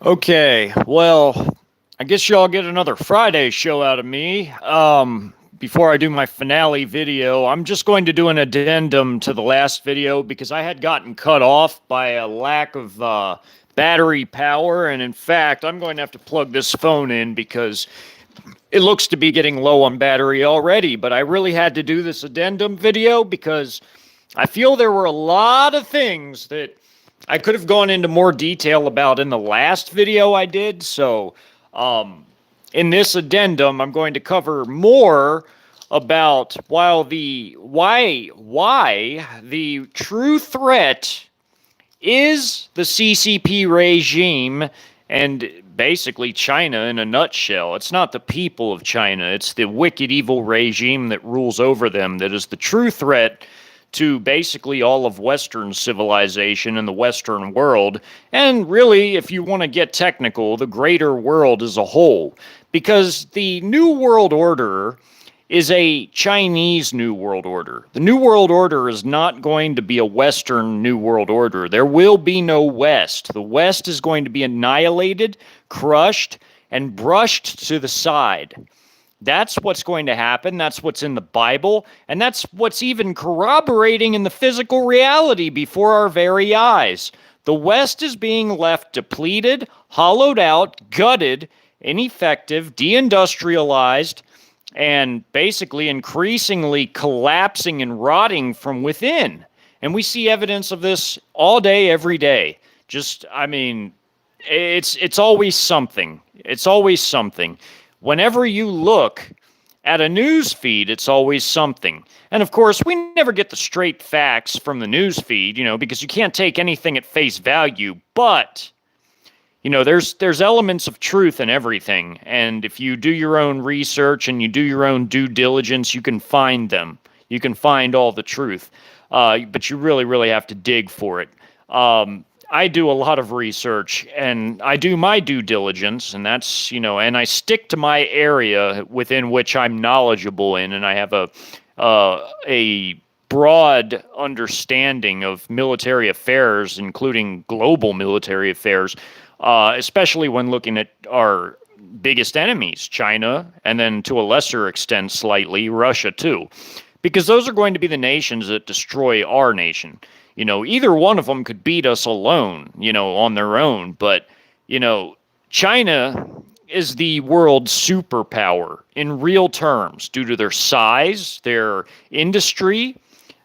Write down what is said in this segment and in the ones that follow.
Okay, well, I guess y'all get another Friday show out of me. Before I do my finale video, I'm just going to do an addendum to the last video because I had gotten cut off by a lack of battery power, and in fact, I'm going to have to plug this phone in because it looks to be getting low on battery already. But I really had to do this addendum video because I feel there were a lot of things that I could have gone into more detail about in the last video I did. So, in this addendum, I'm going to cover more about why the true threat is the CCP regime and basically China in a nutshell. It's not the people of China, it's the wicked, evil regime that rules over them that is the true threat to basically all of Western civilization and the Western world, and really, if you want to get technical, the greater world as a whole. Because the New World Order is a Chinese New World Order. The New World Order is not going to be a Western New World Order. There will be no West. The West is going to be annihilated, crushed, and brushed to the side. That's what's going to happen. That's what's in the Bible. And that's what's even corroborating in the physical reality before our very eyes. The West is being left depleted, hollowed out, gutted, ineffective, deindustrialized, and basically increasingly collapsing and rotting from within. And we see evidence of this all day, every day. It's always something. It's always something. Whenever you look at a news feed, it's always something. And of course, we never get the straight facts from the news feed, because you can't take anything at face value. But, there's elements of truth in everything. And if you do your own research and you do your own due diligence, you can find them. You can find all the truth. But you really, really have to dig for it. I do a lot of research and I do my due diligence, and that's, and I stick to my area within which I'm knowledgeable in, and I have a broad understanding of military affairs, including global military affairs, especially when looking at our biggest enemies, China, and then to a lesser extent, slightly, Russia too, because those are going to be the nations that destroy our nation. Either one of them could beat us alone, on their own. But, China is the world's superpower in real terms due to their size, their industry,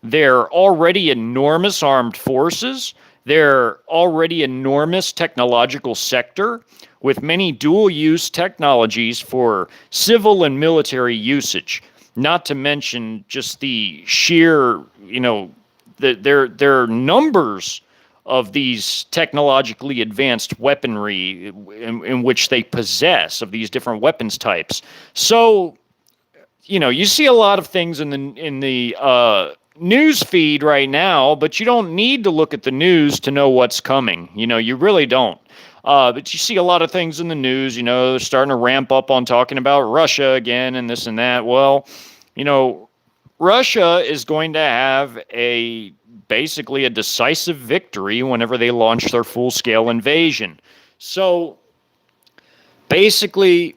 their already enormous armed forces, their already enormous technological sector with many dual-use technologies for civil and military usage, not to mention just the sheer, their numbers of these technologically advanced weaponry in which they possess of these different weapons types. So, you see a lot of things in the news feed right now, but you don't need to look at the news to know what's coming. You really don't. But you see a lot of things in the news. They're starting to ramp up on talking about Russia again and this and that. Well, Russia is going to have basically a decisive victory whenever they launch their full-scale invasion. So basically,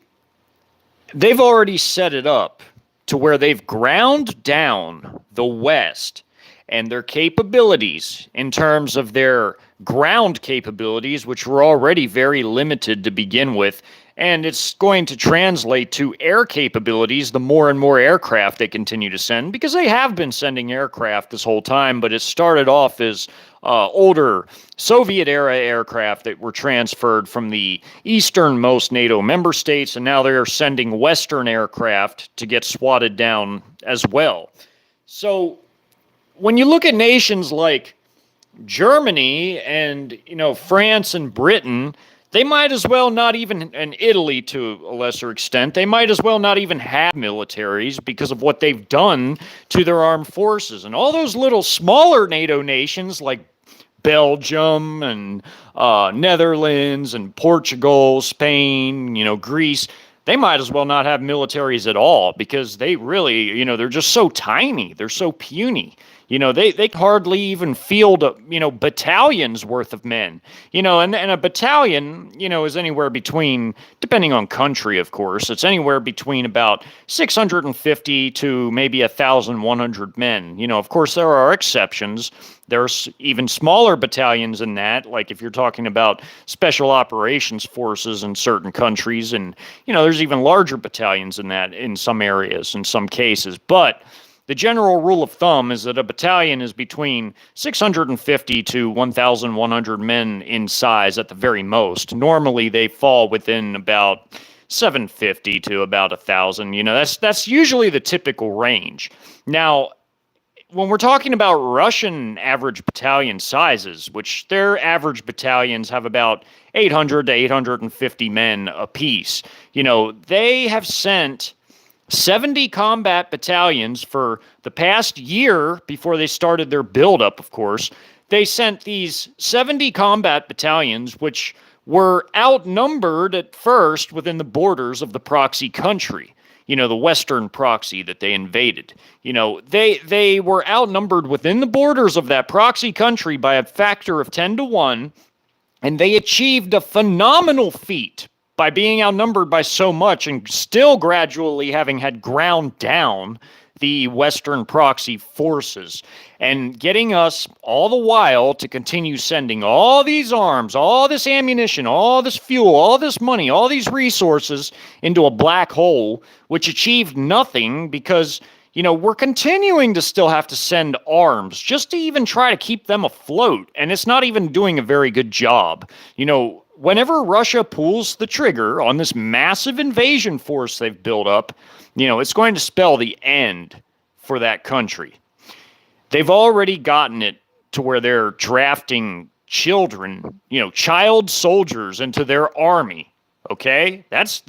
they've already set it up to where they've ground down the West and their capabilities in terms of their ground capabilities, which were already very limited to begin with. And it's going to translate to air capabilities the more and more aircraft they continue to send, because they have been sending aircraft this whole time, but it started off as older Soviet-era aircraft that were transferred from the easternmost NATO member states, and now they're sending Western aircraft to get swatted down as well. So when you look at nations like Germany and, France and Britain, they might as well not even, and Italy to a lesser extent, they might as well not even have militaries because of what they've done to their armed forces. And all those little smaller NATO nations like Belgium and Netherlands and Portugal, Spain, Greece, they might as well not have militaries at all because they really, they're just so tiny. They're so puny. They hardly even field, battalions worth of men. And a battalion, is anywhere between, depending on country, of course, it's anywhere between about 650 to maybe 1,100 men. Of course, there are exceptions. There's even smaller battalions than that, like if you're talking about special operations forces in certain countries, and, there's even larger battalions than that in some areas, in some cases. But the general rule of thumb is that a battalion is between 650 to 1,100 men in size at the very most. Normally, they fall within about 750 to about 1,000. That's usually the typical range. Now, when we're talking about Russian average battalion sizes, which their average battalions have about 800 to 850 men apiece, they have sent 70 combat battalions for the past year before they started their buildup, of course. They sent these 70 combat battalions, which were outnumbered at first within the borders of the proxy country, the Western proxy that they invaded. They were outnumbered within the borders of that proxy country by a factor of 10 to 1, and they achieved a phenomenal feat by being outnumbered by so much and still gradually having had ground down the Western proxy forces and getting us all the while to continue sending all these arms, all this ammunition, all this fuel, all this money, all these resources into a black hole, which achieved nothing because, we're continuing to still have to send arms just to even try to keep them afloat. And it's not even doing a very good job. Whenever Russia pulls the trigger on this massive invasion force they've built up, it's going to spell the end for that country. They've already gotten it to where they're drafting children, child soldiers into their army. Okay? That's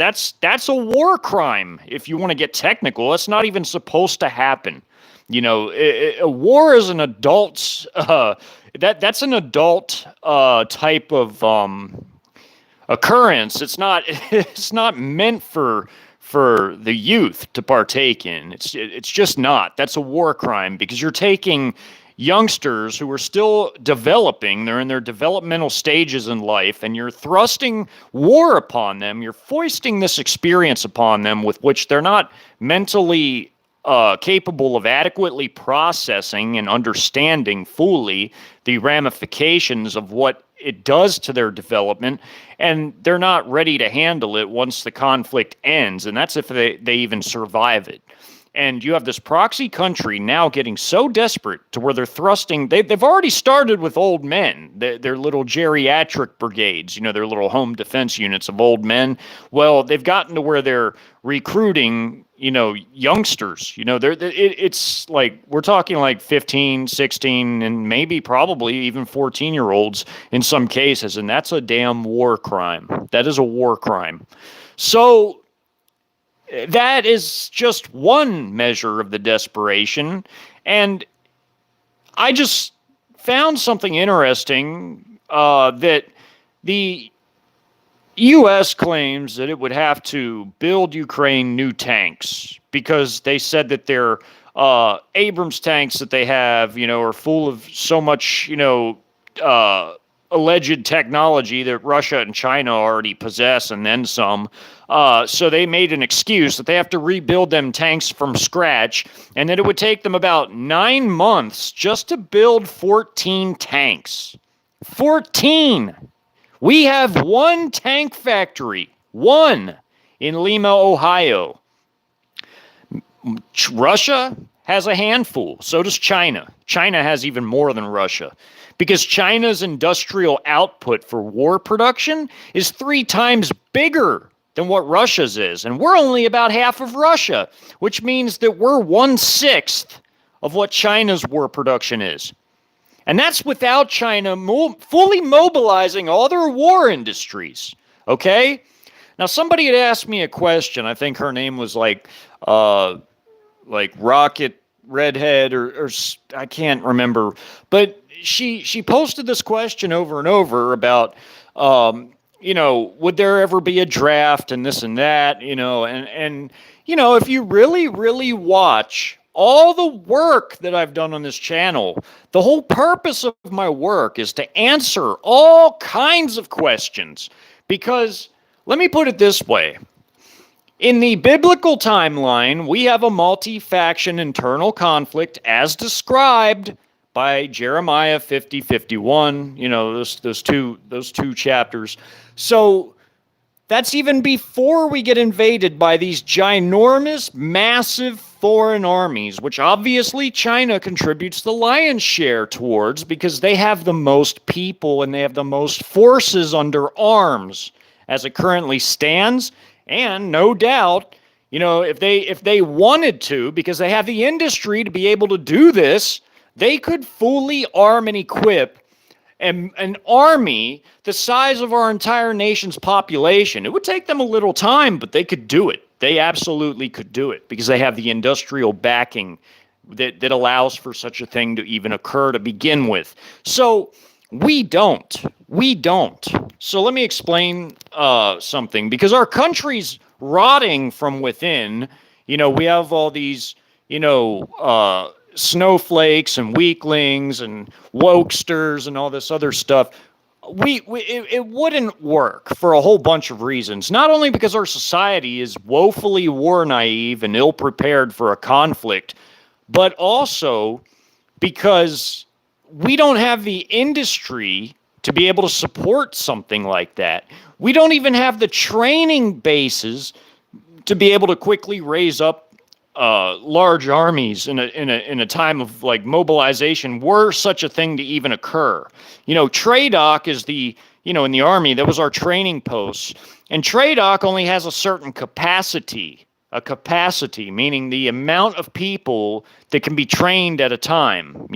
a war crime if you want to get technical. That's not even supposed to happen. A war is an adult that's an adult type of occurrence. It's not meant for the youth to partake in. It's just not. That's a war crime because you're taking youngsters who are still developing, they're in their developmental stages in life, and you're thrusting war upon them. You're foisting this experience upon them with which they're not mentally capable of adequately processing and understanding fully the ramifications of what it does to their development, and they're not ready to handle it once the conflict ends, and that's if they even survive it. And you have this proxy country now getting so desperate to where they're thrusting. They've already started with old men, their little geriatric brigades, their little home defense units of old men. Well, they've gotten to where they're recruiting, youngsters. It's like we're talking like 15, 16, and maybe probably even 14-year-olds in some cases, and that's a damn war crime. That is a war crime. So that is just one measure of the desperation. And I just found something interesting that the U.S. claims that it would have to build Ukraine new tanks because they said that their Abrams tanks that they have, are full of so much, alleged technology that Russia and China already possess and then some. So they made an excuse that they have to rebuild them tanks from scratch and that it would take them about 9 months just to build 14 tanks. 14! We have one tank factory, one, in Lima, Ohio. Russia has a handful. So does China. China has even more than Russia. Because China's industrial output for war production is 3 times bigger than what Russia's is. And we're only about half of Russia, which means that we're 1/6 of what China's war production is. And that's without China fully mobilizing all their war industries. Okay? Now, somebody had asked me a question. I think her name was like Rocket Redhead or I can't remember. But she posted this question over and over about, would there ever be a draft and this and that, and if you really, really watch all the work that I've done on this channel, the whole purpose of my work is to answer all kinds of questions. Because let me put it this way. In the biblical timeline, we have a multi-faction internal conflict as described by Jeremiah 50:51, those two chapters. So that's even before we get invaded by these ginormous, massive foreign armies, which obviously China contributes the lion's share towards because they have the most people and they have the most forces under arms as it currently stands. And no doubt, if they wanted to, because they have the industry to be able to do this, they could fully arm and equip an army the size of our entire nation's population. It would take them a little time, but they could do it. They absolutely could do it because they have the industrial backing that allows for such a thing to even occur to begin with. So we don't. So let me explain something, because our country's rotting from within. We have all these, snowflakes and weaklings and wokesters and all this other stuff. It wouldn't work for a whole bunch of reasons. Not only because our society is woefully war naive and ill prepared for a conflict, but also because we don't have the industry to be able to support something like that. We don't even have the training bases to be able to quickly raise up large armies in a time of like mobilization, were such a thing to even occur. TRADOC is in the Army, that was our training post, and TRADOC only has a certain capacity, meaning the amount of people that can be trained at a time,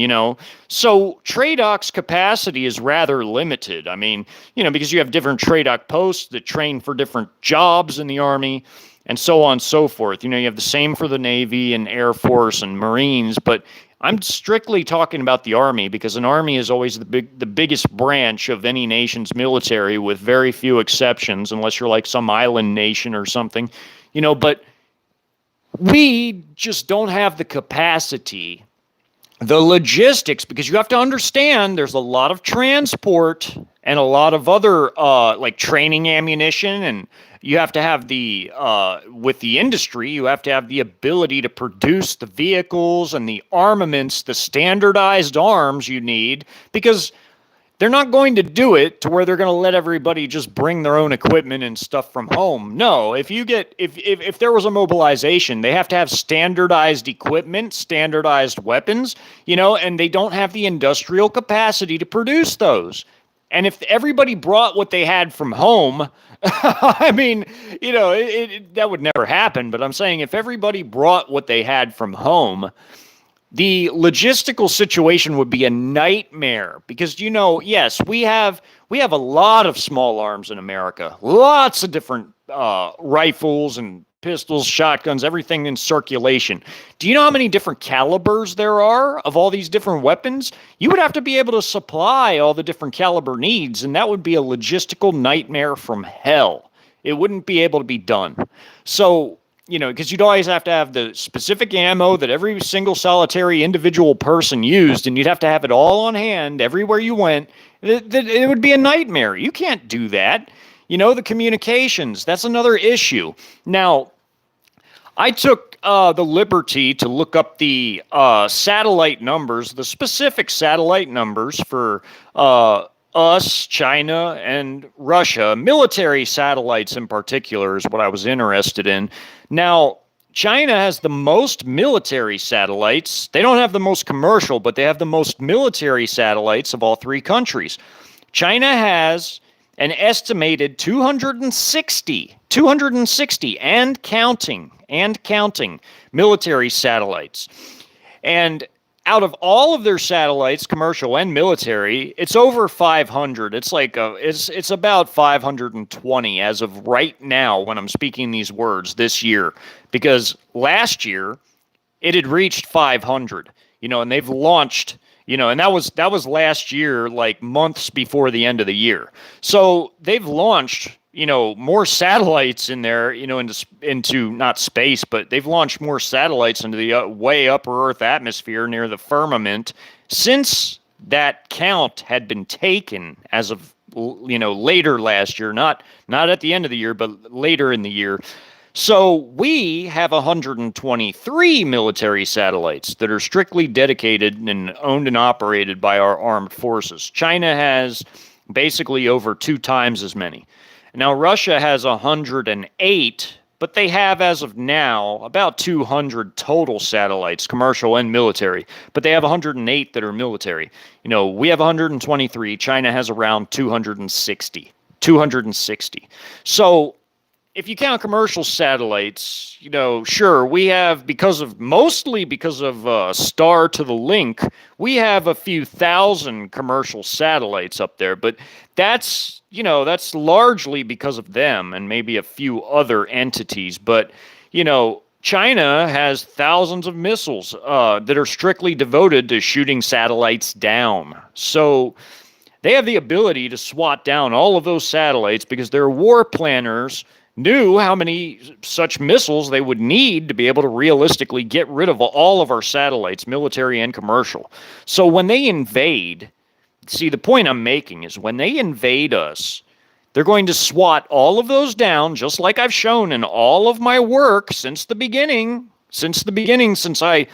So TRADOC's capacity is rather limited. I mean, because you have different TRADOC posts that train for different jobs in the Army, and so on and so forth. You have the same for the Navy and Air Force and Marines, but I'm strictly talking about the Army because an Army is always the biggest branch of any nation's military, with very few exceptions, unless you're like some island nation or something, but we just don't have the capacity, the logistics, because you have to understand there's a lot of transport and a lot of other like training ammunition, and you have to have with the industry, you have to have the ability to produce the vehicles and the armaments, the standardized arms you need, because they're not going to do it to where they're going to let everybody just bring their own equipment and stuff from home. No, if there was a mobilization, they have to have standardized equipment, standardized weapons, and they don't have the industrial capacity to produce those. And if everybody brought what they had from home, I mean, that would never happen. But I'm saying if everybody brought what they had from home, the logistical situation would be a nightmare because, yes, we have a lot of small arms in America, lots of different rifles and pistols, shotguns, everything in circulation. Do you know how many different calibers there are of all these different weapons? You would have to be able to supply all the different caliber needs, and that would be a logistical nightmare from hell. It wouldn't be able to be done. So, because you'd always have to have the specific ammo that every single solitary individual person used, and you'd have to have it all on hand everywhere you went. It would be a nightmare. You can't do that. The communications, that's another issue. Now, I took the liberty to look up the satellite numbers, the specific satellite numbers for us, China, and Russia. Military satellites in particular is what I was interested in. Now, China has the most military satellites. They don't have the most commercial, but they have the most military satellites of all three countries. China has an estimated 260 and counting military satellites. And out of all of their satellites, commercial and military, it's over 500. It's like it's about 520 as of right now when I'm speaking these words this year, because last year it had reached 500. And they've launched. And that was last year, like months before the end of the year. So they've launched, more satellites in there, into not space, but they've launched more satellites into the way upper Earth atmosphere near the firmament since that count had been taken as of later last year, not at the end of the year, but later in the year. So we have 123 military satellites that are strictly dedicated and owned and operated by our armed forces. China has basically over 2 times as many. Now, Russia has 108, but they have, as of now, about 200 total satellites, commercial and military. But they have 108 that are military. We have 123. China has around 260. 260. So if you count commercial satellites, sure, we have, mostly because of Star to the Link, we have a few thousand commercial satellites up there, but that's largely because of them and maybe a few other entities. But, China has thousands of missiles that are strictly devoted to shooting satellites down. So they have the ability to swat down all of those satellites because their war planners knew how many such missiles they would need to be able to realistically get rid of all of our satellites, military and commercial. So when they invade, see, the point I'm making is when they invade us, they're going to swat all of those down, just like I've shown in all of my work since the beginning. Since I,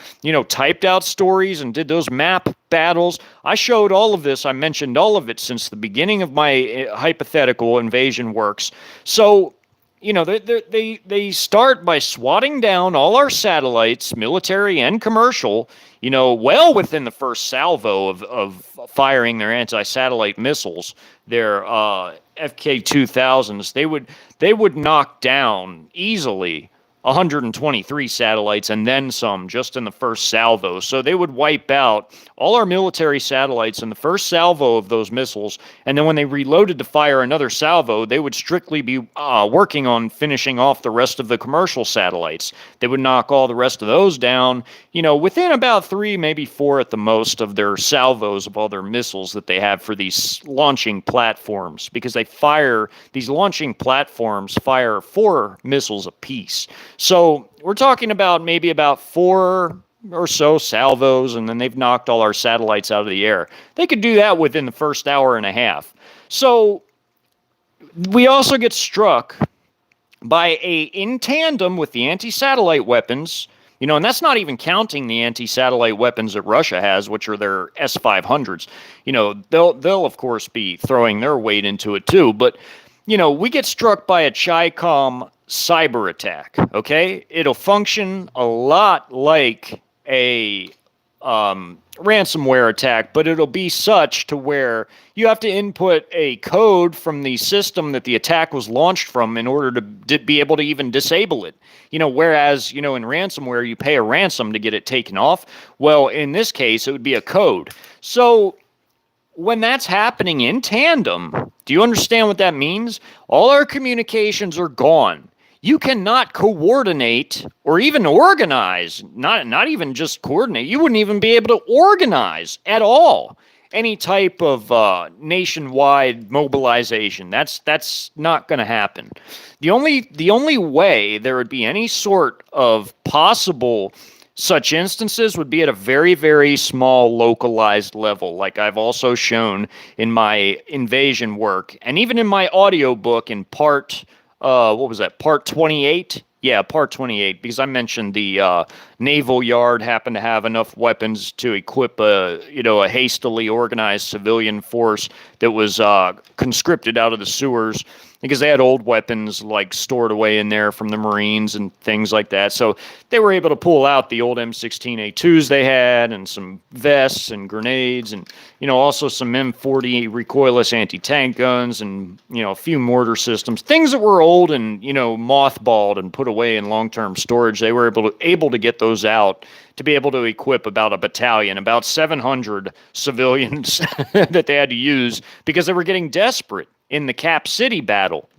typed out stories and did those map battles, I showed all of this. I mentioned all of it since the beginning of my hypothetical invasion works. So, they start by swatting down all our satellites, military and commercial, well within the first salvo of firing their anti-satellite missiles, their FK-2000s. They would knock down easily 123 satellites and then some just in the first salvo. So they would wipe out all our military satellites in the first salvo of those missiles. And then when they reloaded to fire another salvo, they would strictly be working on finishing off the rest of the commercial satellites. They would knock all the rest of those down, within about 3, maybe 4 at the most of their salvos of all their missiles that they have for these launching platforms, because these launching platforms fire 4 missiles apiece. So we're talking about maybe about 4 or so salvos, and then they've knocked all our satellites out of the air. They could do that within the first hour and a half. So we also get struck by in tandem with the anti-satellite weapons, and that's not even counting the anti-satellite weapons that Russia has, which are their S-500s. They'll of course be throwing their weight into it too, but we get struck by a Chi-Com cyber attack, okay? It'll function a lot like a ransomware attack, but it'll be such to where you have to input a code from the system that the attack was launched from in order to be able to even disable it. Whereas, in ransomware, you pay a ransom to get it taken off. Well, in this case, it would be a code. So when that's happening in tandem, do you understand what that means? All our communications are gone. You cannot coordinate or even organize, not even just coordinate. You wouldn't even be able to organize at all any type of nationwide mobilization. That's not going to happen. The only way there would be any sort of possible such instances would be at a very, very small localized level, like I've also shown in my invasion work and even in my audio book in part Part 28? Yeah, Part 28, because I mentioned the naval yard happened to have enough weapons to equip a hastily organized civilian force that was conscripted out of the sewers because they had old weapons like stored away in there from the Marines and things like that. So they were able to pull out the old M16A2s they had and some vests and grenades and, also some M40 recoilless anti-tank guns and, a few mortar systems, things that were old and, mothballed and put away in long-term storage. They were able to get those out to be able to equip about a battalion, about 700 civilians that they had to use because they were getting desperate in the Cap City battle.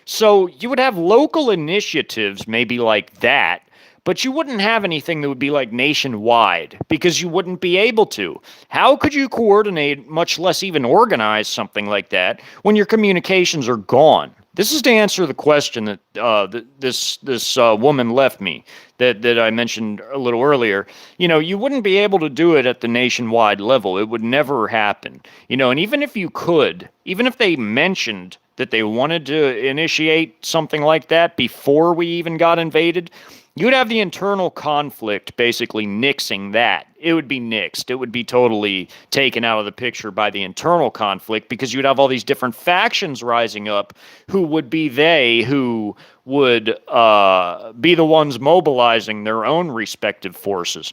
So you would have local initiatives maybe like that, but you wouldn't have anything that would be like nationwide because you wouldn't be able to. How could you coordinate, much less even organize something like that when your communications are gone? This is to answer the question that this woman left me that I mentioned a little earlier. You wouldn't be able to do it at the nationwide level. It would never happen. And even if you could, even if they mentioned that they wanted to initiate something like that before we even got invaded, you'd have the internal conflict basically nixing that. It would be nixed. It would be totally taken out of the picture by the internal conflict, because you'd have all these different factions rising up who would be who would be the ones mobilizing their own respective forces,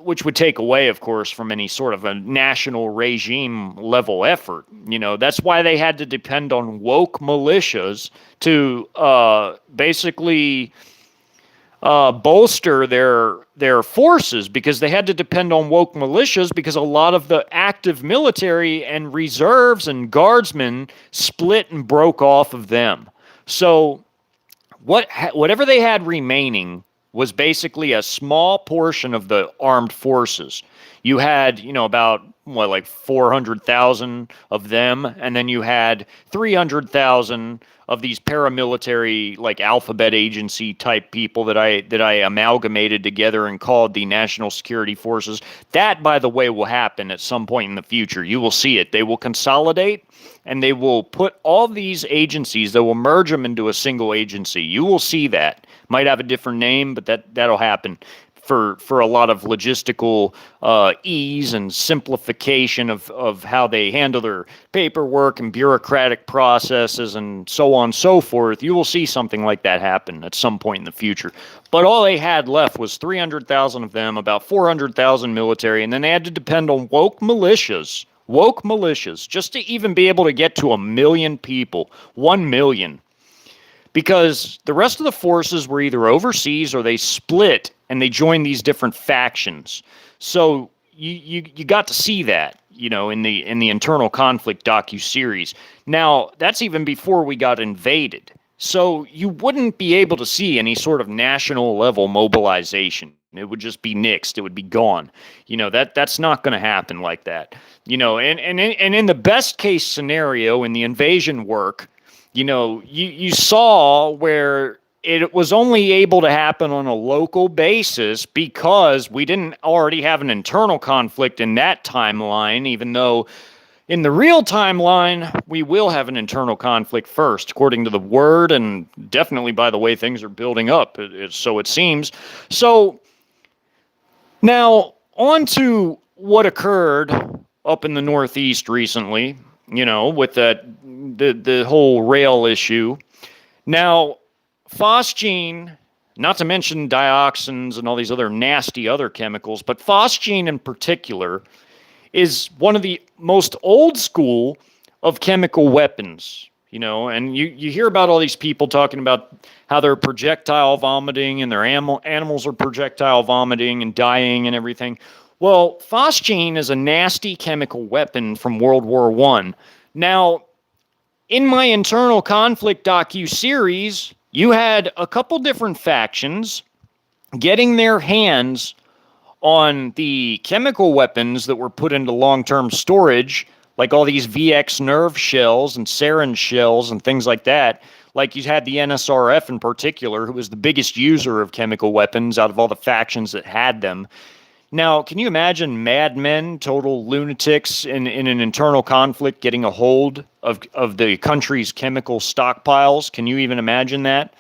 which would take away, of course, from any sort of a national regime level effort. That's why they had to depend on woke militias to basically bolster their forces, because they had to depend on woke militias, because a lot of the active military and reserves and guardsmen split and broke off of them. So whatever they had remaining was basically a small portion of the armed forces. You had, about like 400,000 of them, and then you had 300,000 of these paramilitary, like alphabet agency type people that I amalgamated together and called the National Security Forces. That, by the way, will happen at some point in the future. You will see it. They will consolidate, and they will put all these agencies, they will merge them into a single agency. You will see that. Might have a different name, but that'll happen for a lot of logistical ease and simplification of how they handle their paperwork and bureaucratic processes and so on and so forth. You will see something like that happen at some point in the future. But all they had left was 300,000 of them, about 400,000 military, and then they had to depend on woke militias, just to even be able to get to 1 million people, 1 million. Because the rest of the forces were either overseas or they split and they joined these different factions. So you got to see that, in the internal conflict docuseries. Now, that's even before we got invaded. So you wouldn't be able to see any sort of national level mobilization. It would just be nixed. It would be gone. That's not going to happen like that. And in the best case scenario in the invasion work, you saw where it was only able to happen on a local basis because we didn't already have an internal conflict in that timeline, even though in the real timeline, we will have an internal conflict first, according to the word, and definitely by the way things are building up, so it seems. So now on to what occurred up in the Northeast recently, with the whole rail issue. Now, phosgene, not to mention dioxins and all these other nasty other chemicals, but phosgene in particular is one of the most old school of chemical weapons, and you hear about all these people talking about how they're projectile vomiting and their animals are projectile vomiting and dying and everything. Well, phosgene is a nasty chemical weapon from World War I. Now, in my internal conflict docu-series, you had a couple different factions getting their hands on the chemical weapons that were put into long-term storage, like all these VX nerve shells and sarin shells and things like that. Like you had the NSRF in particular, who was the biggest user of chemical weapons out of all the factions that had them. Now, can you imagine madmen, total lunatics in an internal conflict getting a hold of the country's chemical stockpiles? Can you even imagine that?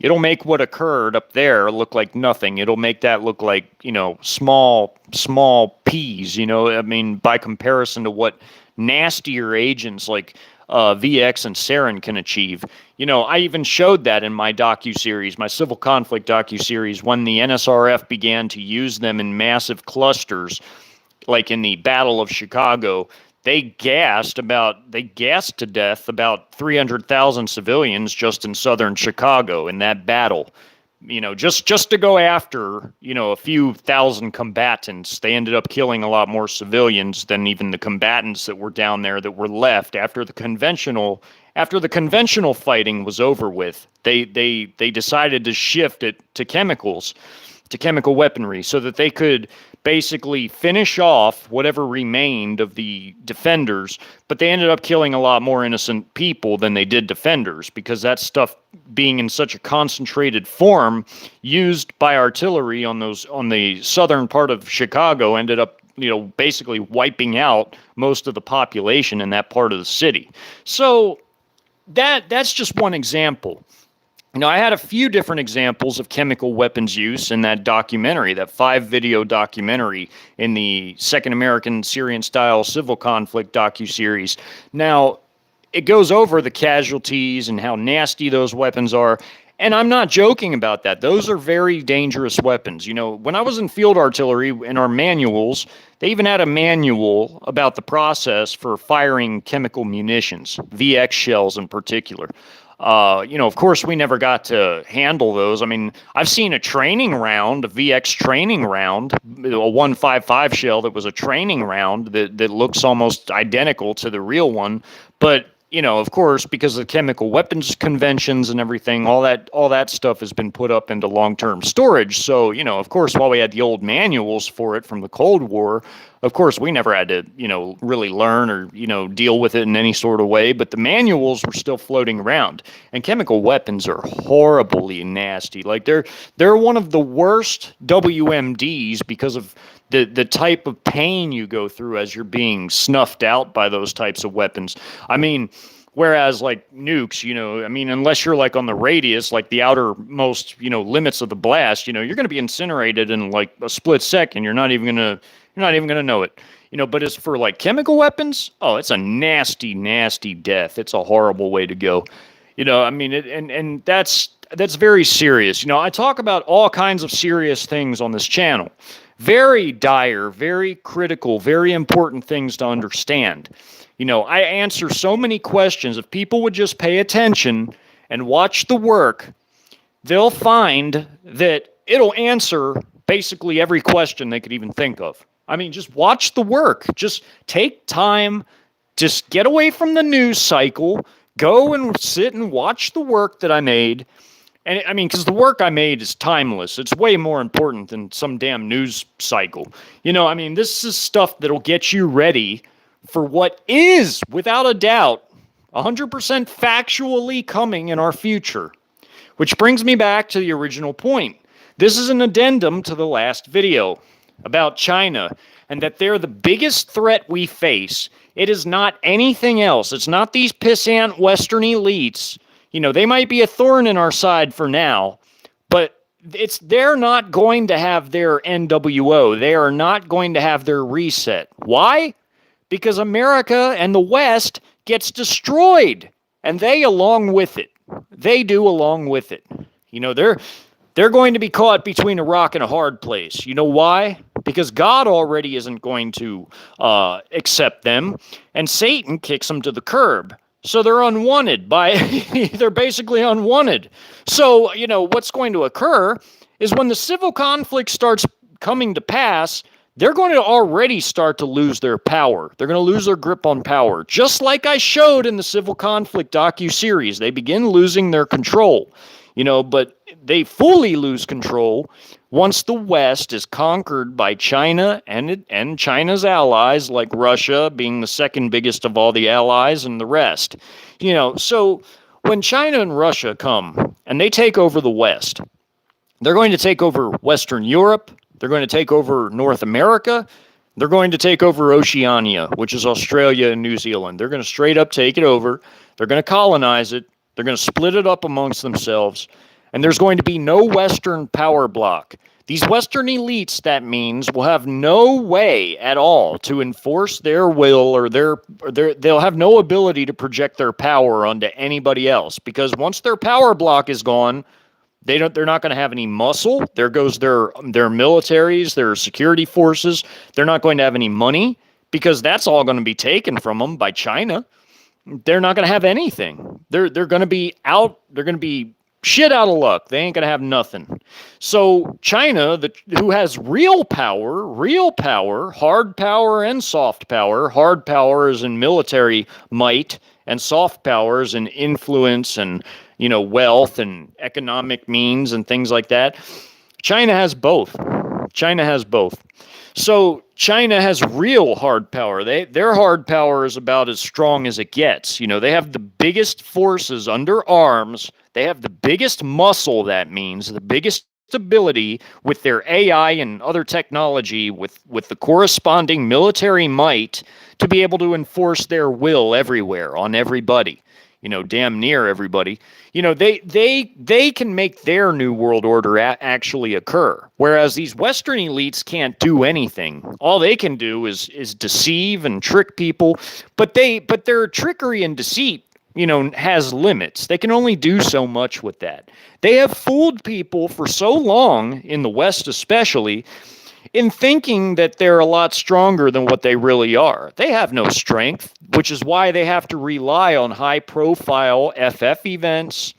It'll make what occurred up there look like nothing. It'll make that look like, small peas, by comparison to what nastier agents like VX and sarin can achieve. I even showed that in my docuseries, my civil conflict docuseries, when the NSRF began to use them in massive clusters, like in the Battle of Chicago. They gassed to death about 300,000 civilians just in southern Chicago in that battle. Just to go after, a few thousand combatants. They ended up killing a lot more civilians than even the combatants that were down there that were left after the conventional fighting was over with. They decided to shift it to chemicals, to chemical weaponry, so that they could basically finish off whatever remained of the defenders, but they ended up killing a lot more innocent people than they did defenders, because that stuff being in such a concentrated form used by artillery on the southern part of Chicago ended up, basically wiping out most of the population in that part of the city. So that's just one example. I had a few different examples of chemical weapons use in that documentary, that 5-video documentary in the Second American Syrian-style civil conflict docuseries. Now, it goes over the casualties and how nasty those weapons are, and I'm not joking about that. Those are very dangerous weapons. When I was in field artillery, in our manuals, they even had a manual about the process for firing chemical munitions, VX shells in particular. Of course, we never got to handle those. I mean, I've seen a training round, a VX training round, a 155 shell that was a training round that looks almost identical to the real one. But, of course, because of chemical weapons conventions and everything, all that stuff has been put up into long-term storage. So, of course, while we had the old manuals for it from the Cold War, of course, we never had to, really learn or, deal with it in any sort of way. But the manuals were still floating around. And chemical weapons are horribly nasty. Like, they're one of the worst WMDs because of the type of pain you go through as you're being snuffed out by those types of weapons. I mean, whereas like nukes, unless you're like on the radius, like the outermost, limits of the blast, you're going to be incinerated in like a split second. You're not even going to know it. But as for like chemical weapons, oh, it's a nasty, nasty death. It's a horrible way to go. And that's very serious. I talk about all kinds of serious things on this channel. Very dire, very critical, very important things to understand. I answer so many questions. If people would just pay attention and watch the work, they'll find that it'll answer basically every question they could even think of. I mean, just watch the work. Just take time. Just get away from the news cycle. Go and sit and watch the work that I made. And I mean, because the work I made is timeless. It's way more important than some damn news cycle. This is stuff that'll get you ready for what is, without a doubt, 100% factually coming in our future. Which brings me back to the original point. This is an addendum to the last video about China, and that they're the biggest threat we face. It is not anything else. It's not these pissant Western elites. They might be a thorn in our side for now, but they're not going to have their NWO. They are not going to have their reset. Why? Because America and the West gets destroyed, and they along with it. They do along with it. They're going to be caught between a rock and a hard place. You know why? Because God already isn't going to accept them, and Satan kicks them to the curb. So they're unwanted they're basically unwanted. So, what's going to occur is when the civil conflict starts coming to pass, they're going to already start to lose their power. They're going to lose their grip on power. Just like I showed in the civil conflict docuseries, they begin losing their control. But they fully lose control once the West is conquered by China and China's allies, like Russia being the second biggest of all the allies and the rest. So when China and Russia come and they take over the West, they're going to take over Western Europe, they're going to take over North America, they're going to take over Oceania, which is Australia and New Zealand. They're going to straight up take it over, they're going to colonize it, they're going to split it up amongst themselves, and there's going to be no Western power block. These Western elites, that means, will have no way at all to enforce their will, or they'll have no ability to project their power onto anybody else, because once their power block is gone, they're not going to have any muscle. There goes their militaries, their security forces. They're not going to have any money, because that's all going to be taken from them by China. They're not going to have anything. They're going to be out. They're going to be shit out of luck. They ain't going to have nothing. So China, who has real power, hard power and soft power. Hard power is in military might, and soft power is in influence and, wealth and economic means and things like that. China has both. China has both. So China has real hard power. Their hard power is about as strong as it gets. They have the biggest forces under arms. They have the biggest muscle, that means, the biggest ability with their AI and other technology, with the corresponding military might to be able to enforce their will everywhere on everybody. Damn near everybody. They can make their new world order actually occur, whereas these Western elites can't do anything. All they can do is deceive and trick people, but their trickery and deceit, has limits. They can only do so much with that. They have fooled people for so long, in the West especially, in thinking that they're a lot stronger than what they really are. They have no strength, which is why they have to rely on high-profile FF events,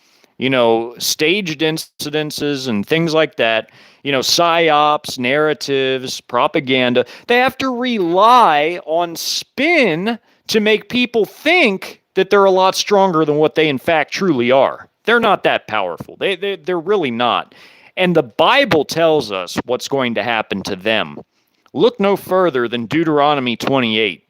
staged incidences and things like that, psyops, narratives, propaganda. They have to rely on spin to make people think that they're a lot stronger than what they in fact truly are. They're not that powerful. They're really not. And the Bible tells us what's going to happen to them. Look no further than Deuteronomy 28.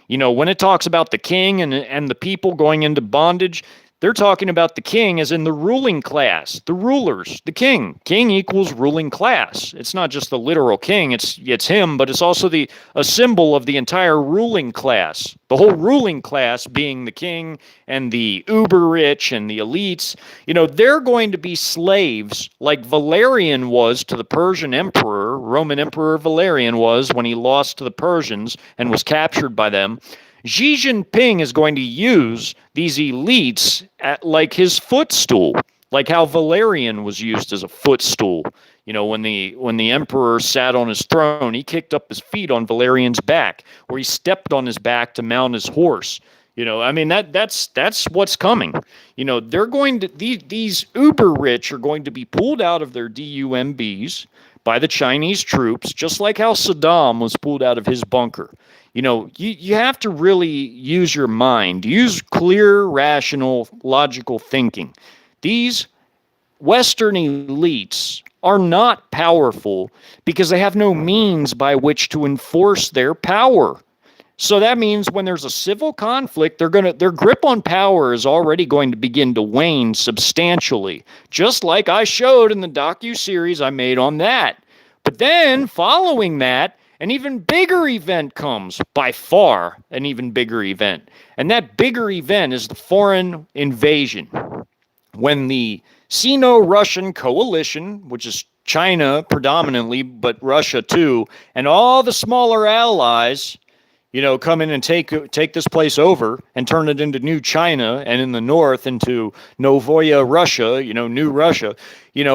When it talks about the king and the people going into bondage, they're talking about the king as in the ruling class, the rulers, the king. King equals ruling class. It's not just the literal king, it's him, but it's also a symbol of the entire ruling class. The whole ruling class being the king and the uber rich and the elites. They're going to be slaves like Valerian was to the Persian emperor. Roman Emperor Valerian was when he lost to the Persians and was captured by them. Xi Jinping is going to use these elites like his footstool, like how Valerian was used as a footstool. When the emperor sat on his throne, he kicked up his feet on Valerian's back, or he stepped on his back to mount his horse. That's what's coming. They're going to these uber rich are going to be pulled out of their DUMBs by the Chinese troops, just like how Saddam was pulled out of his bunker. You have to really use your mind, use clear, rational, logical thinking. These Western elites are not powerful because they have no means by which to enforce their power. So that means when there's a civil conflict, their grip on power is already going to begin to wane substantially, just like I showed in the docu-series I made on that. But then, following that, an even bigger event comes, by far an even bigger event. And that bigger event is the foreign invasion. When the Sino-Russian coalition, which is China predominantly, but Russia too, and all the smaller allies, come in and take this place over and turn it into New China, and in the north into Novaya Russia, New Russia,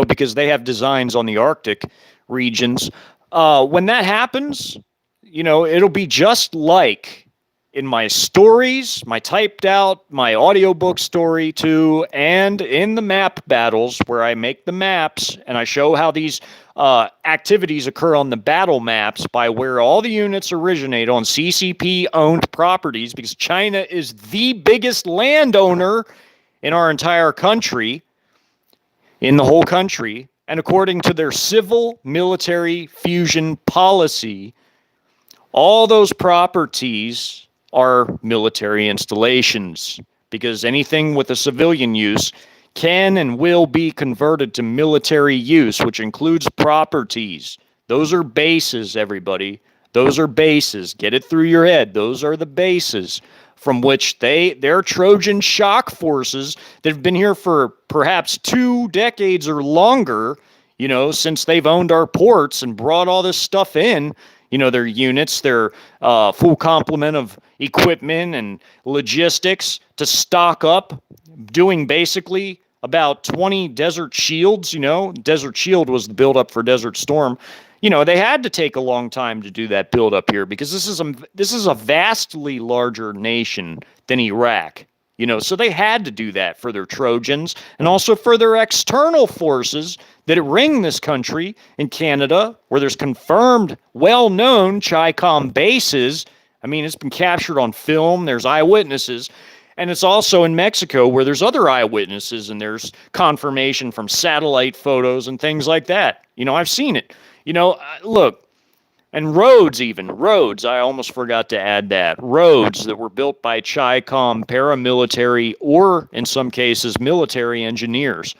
because they have designs on the Arctic regions. When that happens, it'll be just like in my stories, my typed out, my audiobook story too, and in the map battles where I make the maps and I show how these activities occur on the battle maps by where all the units originate on CCP-owned properties, because China is the biggest landowner in our entire country, in the whole country. And according to their civil-military fusion policy, all those properties are military installations, because anything with a civilian use can and will be converted to military use, which includes properties. Those are bases, everybody. Those are bases. Get it through your head. Those are the bases from which their Trojan shock forces that have been here for perhaps 2 decades or longer, since they've owned our ports and brought all this stuff in, their units, their full complement of equipment and logistics to stock up, doing basically about 20 Desert Shields. Desert Shield was the buildup for Desert Storm. They had to take a long time to do that buildup here, because this is a vastly larger nation than Iraq. So they had to do that for their Trojans and also for their external forces that ring this country in Canada, where there's confirmed, well-known Chi-Com bases. It's been captured on film. There's eyewitnesses. And it's also in Mexico, where there's other eyewitnesses and there's confirmation from satellite photos and things like that. I've seen it. Look, and roads, I almost forgot to add that. Roads that were built by Chi-Com paramilitary or, in some cases, military engineers,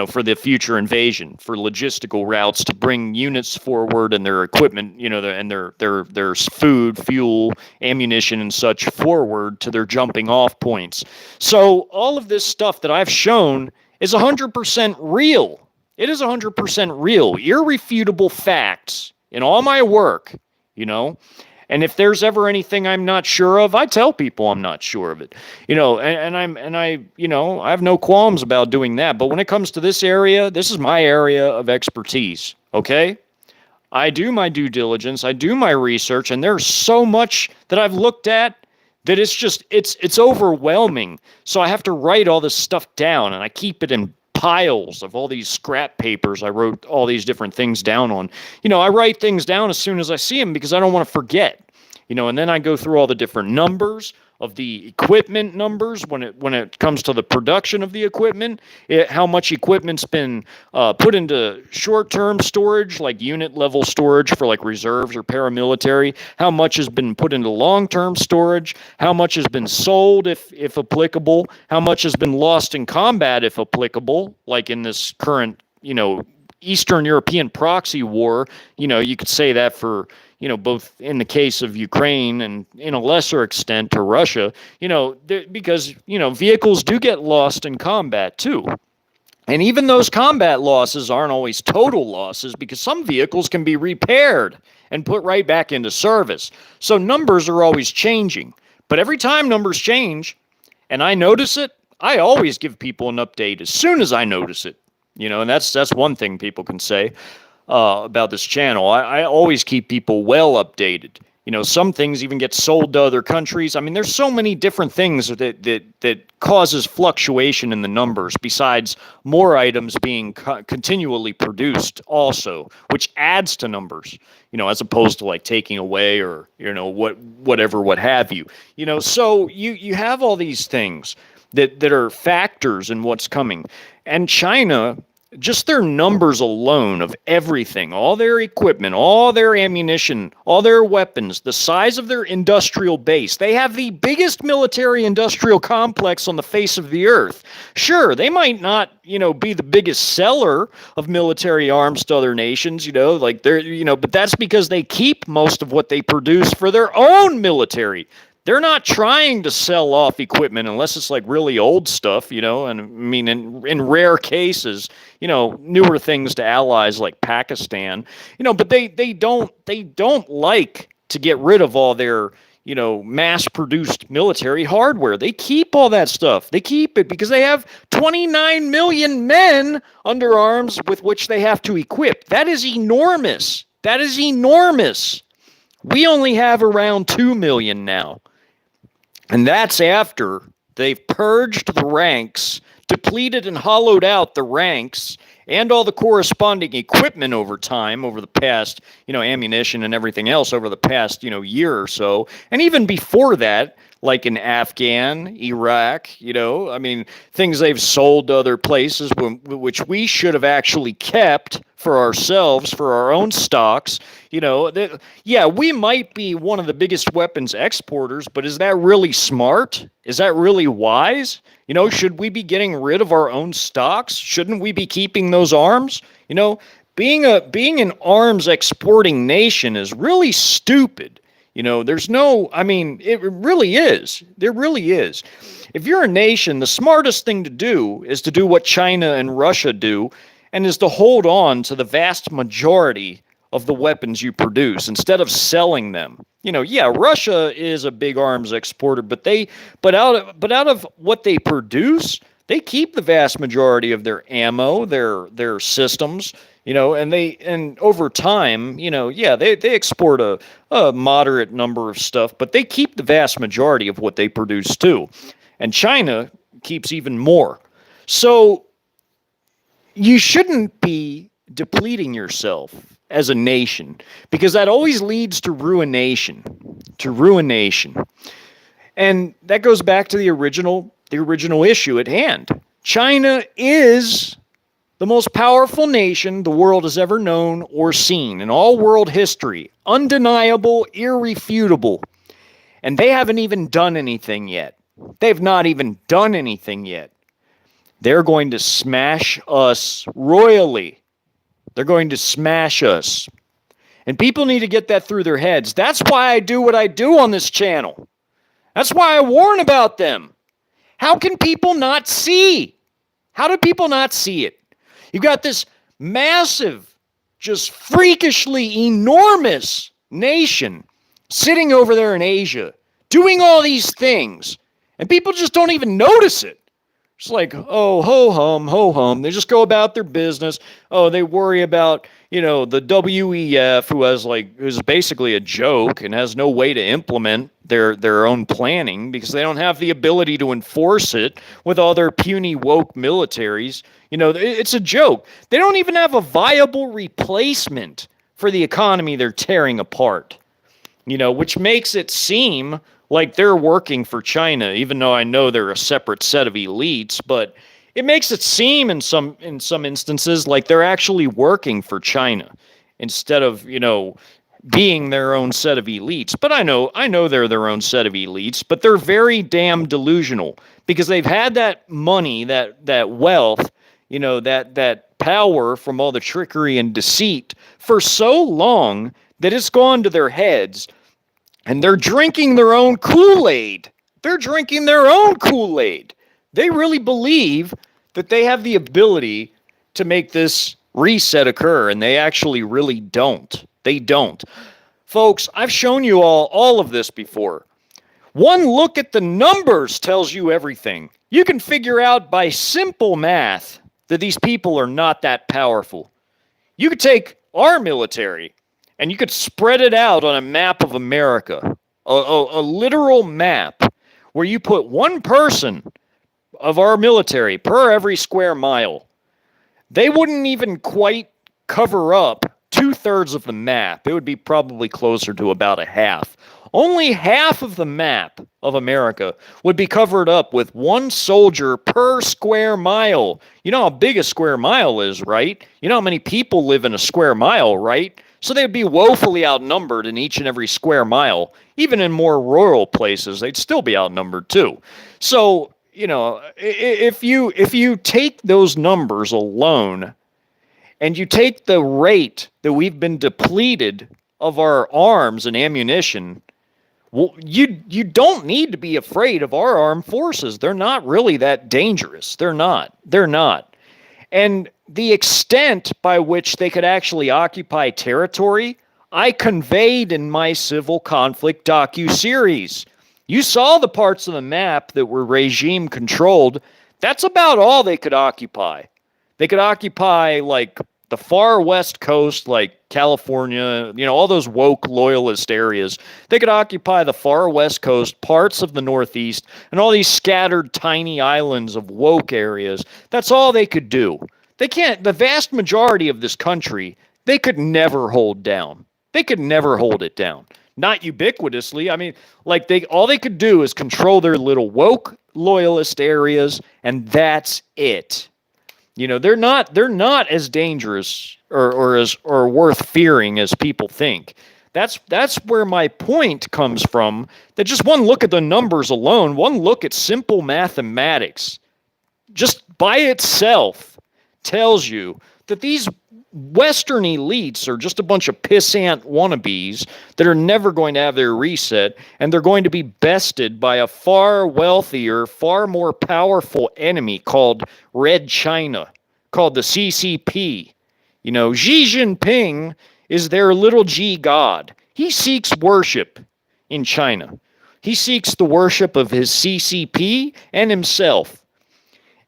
for the future invasion, for logistical routes to bring units forward and their equipment, and their food, fuel, ammunition, and such forward to their jumping off points. So all of this stuff that I've shown is 100% real. It is 100% real, irrefutable facts in all my work, and if there's ever anything I'm not sure of, I tell people I'm not sure of it, I have no qualms about doing that. But when it comes to this area, this is my area of expertise. Okay, I do my due diligence, I do my research, and there's so much that I've looked at that it's overwhelming. So I have to write all this stuff down, and I keep it in piles of all these scrap papers I wrote all these different things down on. I write things down as soon as I see them because I don't want to forget. And then I go through all the different numbers of the equipment numbers when it comes to the production of the equipment, how much equipment's been put into short-term storage, like unit-level storage for like reserves or paramilitary, how much has been put into long-term storage, how much has been sold if applicable, how much has been lost in combat if applicable, like in this current, Eastern European proxy war. You could say that for both in the case of Ukraine and in a lesser extent to Russia, because, vehicles do get lost in combat too. And even those combat losses aren't always total losses because some vehicles can be repaired and put right back into service. So numbers are always changing. But every time numbers change and I notice it, I always give people an update as soon as I notice it. And that's one thing people can say about this channel. I always keep people well updated. Some things even get sold to other countries. I mean, there's so many different things that causes fluctuation in the numbers besides more items being continually produced also, which adds to numbers, as opposed to like taking away or, what have you. So you have all these things that are factors in what's coming. And China, just their numbers alone of everything, all their equipment, all their ammunition, all their weapons, the size of their industrial base. They have the biggest military industrial complex on the face of the earth. Sure, they might not, be the biggest seller of military arms to other nations, but that's because they keep most of what they produce for their own military. They're not trying to sell off equipment unless it's like really old stuff, and I mean, in rare cases, newer things to allies like Pakistan, but they don't like to get rid of all their, mass-produced military hardware. They keep all that stuff. They keep it because they have 29 million men under arms with which they have to equip. That is enormous. That is enormous. We only have around 2 million now. And that's after they've purged the ranks, depleted and hollowed out the ranks, and all the corresponding equipment over time, over the past, ammunition and everything else over the past, year or so. And even before that, like in Afghan, Iraq, things they've sold to other places, which we should have actually kept for ourselves, for our own stocks. We might be one of the biggest weapons exporters, but is that really smart? Is that really wise? Should we be getting rid of our own stocks? Shouldn't we be keeping those arms? Being an arms exporting nation is really stupid. It really is. There really is. If you're a nation, the smartest thing to do is to do what China and Russia do, and is to hold on to the vast majority of the weapons you produce instead of selling them. Russia is a big arms exporter, but out of what they produce, they keep the vast majority of their ammo, their systems, and over time, they export a moderate number of stuff, but they keep the vast majority of what they produce too. And China keeps even more. So you shouldn't be depleting yourself as a nation, because that always leads to ruination. And that goes back to the original issue at hand. China is The most powerful nation the world has ever known or seen in all world history. Undeniable, irrefutable. And they haven't even done anything yet. They've not even done anything yet. They're going to smash us royally. They're going to smash us. And people need to get that through their heads. That's why I do what I do on this channel. That's why I warn about them. How can people not see? How do people not see it? You've got this massive, just freakishly enormous nation sitting over there in Asia, doing all these things, and people just don't even notice it. It's like, oh, ho hum. They just go about their business. Oh, they worry about, the WEF, who's basically a joke and has no way to implement their own planning because they don't have the ability to enforce it with all their puny woke militaries. It's a joke. They don't even have a viable replacement for the economy they're tearing apart, which makes it seem like they're working for China, even though I know they're a separate set of elites, but it makes it seem in some instances like they're actually working for China instead of, being their own set of elites. But I know they're their own set of elites, but they're very damn delusional because they've had that money, that wealth, that power from all the trickery and deceit for so long that it's gone to their heads. And they're drinking their own Kool-Aid. They're drinking their own Kool-Aid. They really believe that they have the ability to make this reset occur, and they actually really don't. They don't. Folks, I've shown you all of this before. One look at the numbers tells you everything. You can figure out by simple math that these people are not that powerful. You could take our military and you could spread it out on a map of America, a literal map, where you put one person of our military per every square mile. They wouldn't even quite cover up 2/3 of the map. It would be probably closer to about a half. Only half of the map of America would be covered up with one soldier per square mile. You know how big a square mile is, right? You know how many people live in a square mile, right? So they'd be woefully outnumbered in each and every square mile. Even in more rural places, they'd still be outnumbered too. So, if you take those numbers alone and you take the rate that we've been depleted of our arms and ammunition, well, you don't need to be afraid of our armed forces. They're not really that dangerous. They're not. And the extent by which they could actually occupy territory, I conveyed in my civil conflict docu-series. You saw the parts of the map that were regime controlled. That's about all they could occupy. They could occupy the far west coast, like California, all those woke loyalist areas. They could occupy the far west coast, parts of the Northeast, and all these scattered tiny islands of woke areas. That's all they could do. The vast majority of this country, they could never hold down. They could never hold it down. Not ubiquitously. I mean, all they could do is control their little woke loyalist areas, and that's it. They're not as dangerous or worth fearing as people think. That's where my point comes from. That just one look at the numbers alone, one look at simple mathematics, just by itself tells you that these Western elites are just a bunch of pissant wannabes that are never going to have their reset, and they're going to be bested by a far wealthier, far more powerful enemy called Red China, called the CCP. Xi Jinping is their little g god. He seeks worship in China. He seeks the worship of his CCP and himself.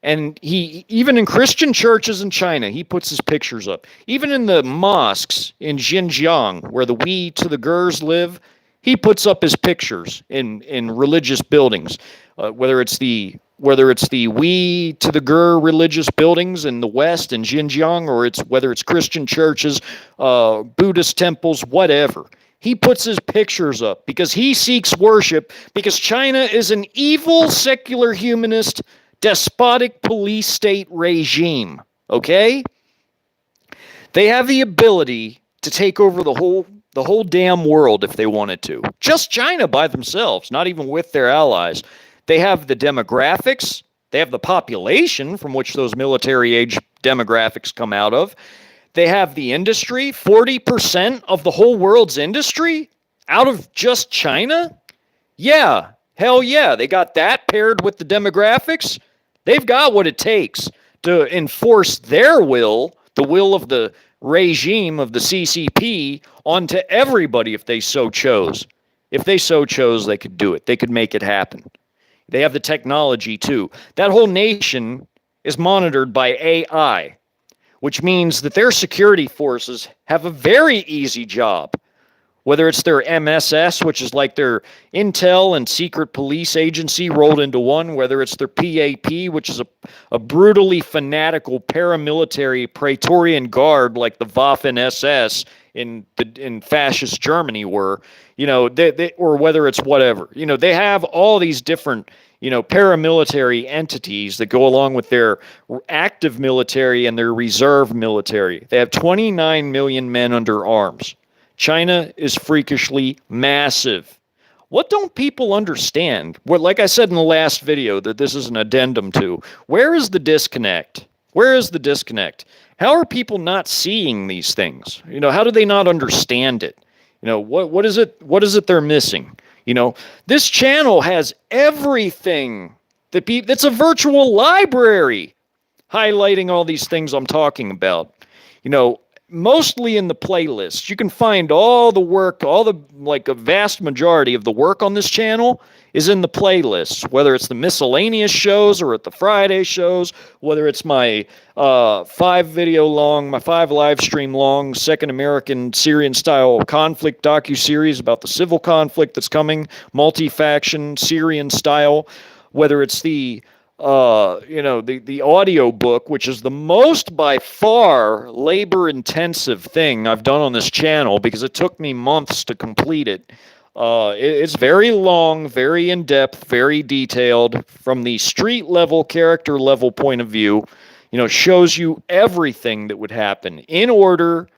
And he, even in Christian churches in China, he puts his pictures up. Even in the mosques in Xinjiang, where the we-to-the-gers live, he puts up his pictures in religious buildings. Whether it's the we-to-the-ger religious buildings in the West in Xinjiang, or whether it's Christian churches, Buddhist temples, whatever. He puts his pictures up because he seeks worship, because China is an evil, secular, humanist, despotic police state regime, okay? They have the ability to take over the whole damn world if they wanted to. Just China by themselves, not even with their allies. They have the demographics. They have the population from which those military age demographics come out of. They have the industry, 40% of the whole world's industry out of just China. Yeah, hell yeah. They got that paired with the demographics. They've got what it takes to enforce their will, the will of the regime of the CCP, onto everybody if they so chose. If they so chose, they could do it. They could make it happen. They have the technology too. That whole nation is monitored by AI, which means that their security forces have a very easy job. Whether it's their MSS, which is like their intel and secret police agency rolled into one, whether it's their PAP, which is a brutally fanatical paramilitary Praetorian Guard like the Waffen-SS in fascist Germany were, or whether it's whatever. They have all these different, paramilitary entities that go along with their active military and their reserve military. They have 29 million men under arms. China is freakishly massive. What don't people understand? Well, like I said in the last video that this is an addendum to, where is the disconnect? Where is the disconnect? How are people not seeing these things? How do they not understand it? What is it they're missing? This channel has everything that's a virtual library highlighting all these things I'm talking about. Mostly in the playlist. You can find all the work, a vast majority of the work on this channel is in the playlists, whether it's the miscellaneous shows or at the Friday shows, whether it's my 5 live stream long Second American Syrian style conflict docuseries about the civil conflict that's coming, multi-faction Syrian style, whether it's the audio book, which is the most by far labor-intensive thing I've done on this channel because it took me months to complete it. It's very long, very in-depth, very detailed from the street-level, character-level point of view. Shows you everything that would happen in order,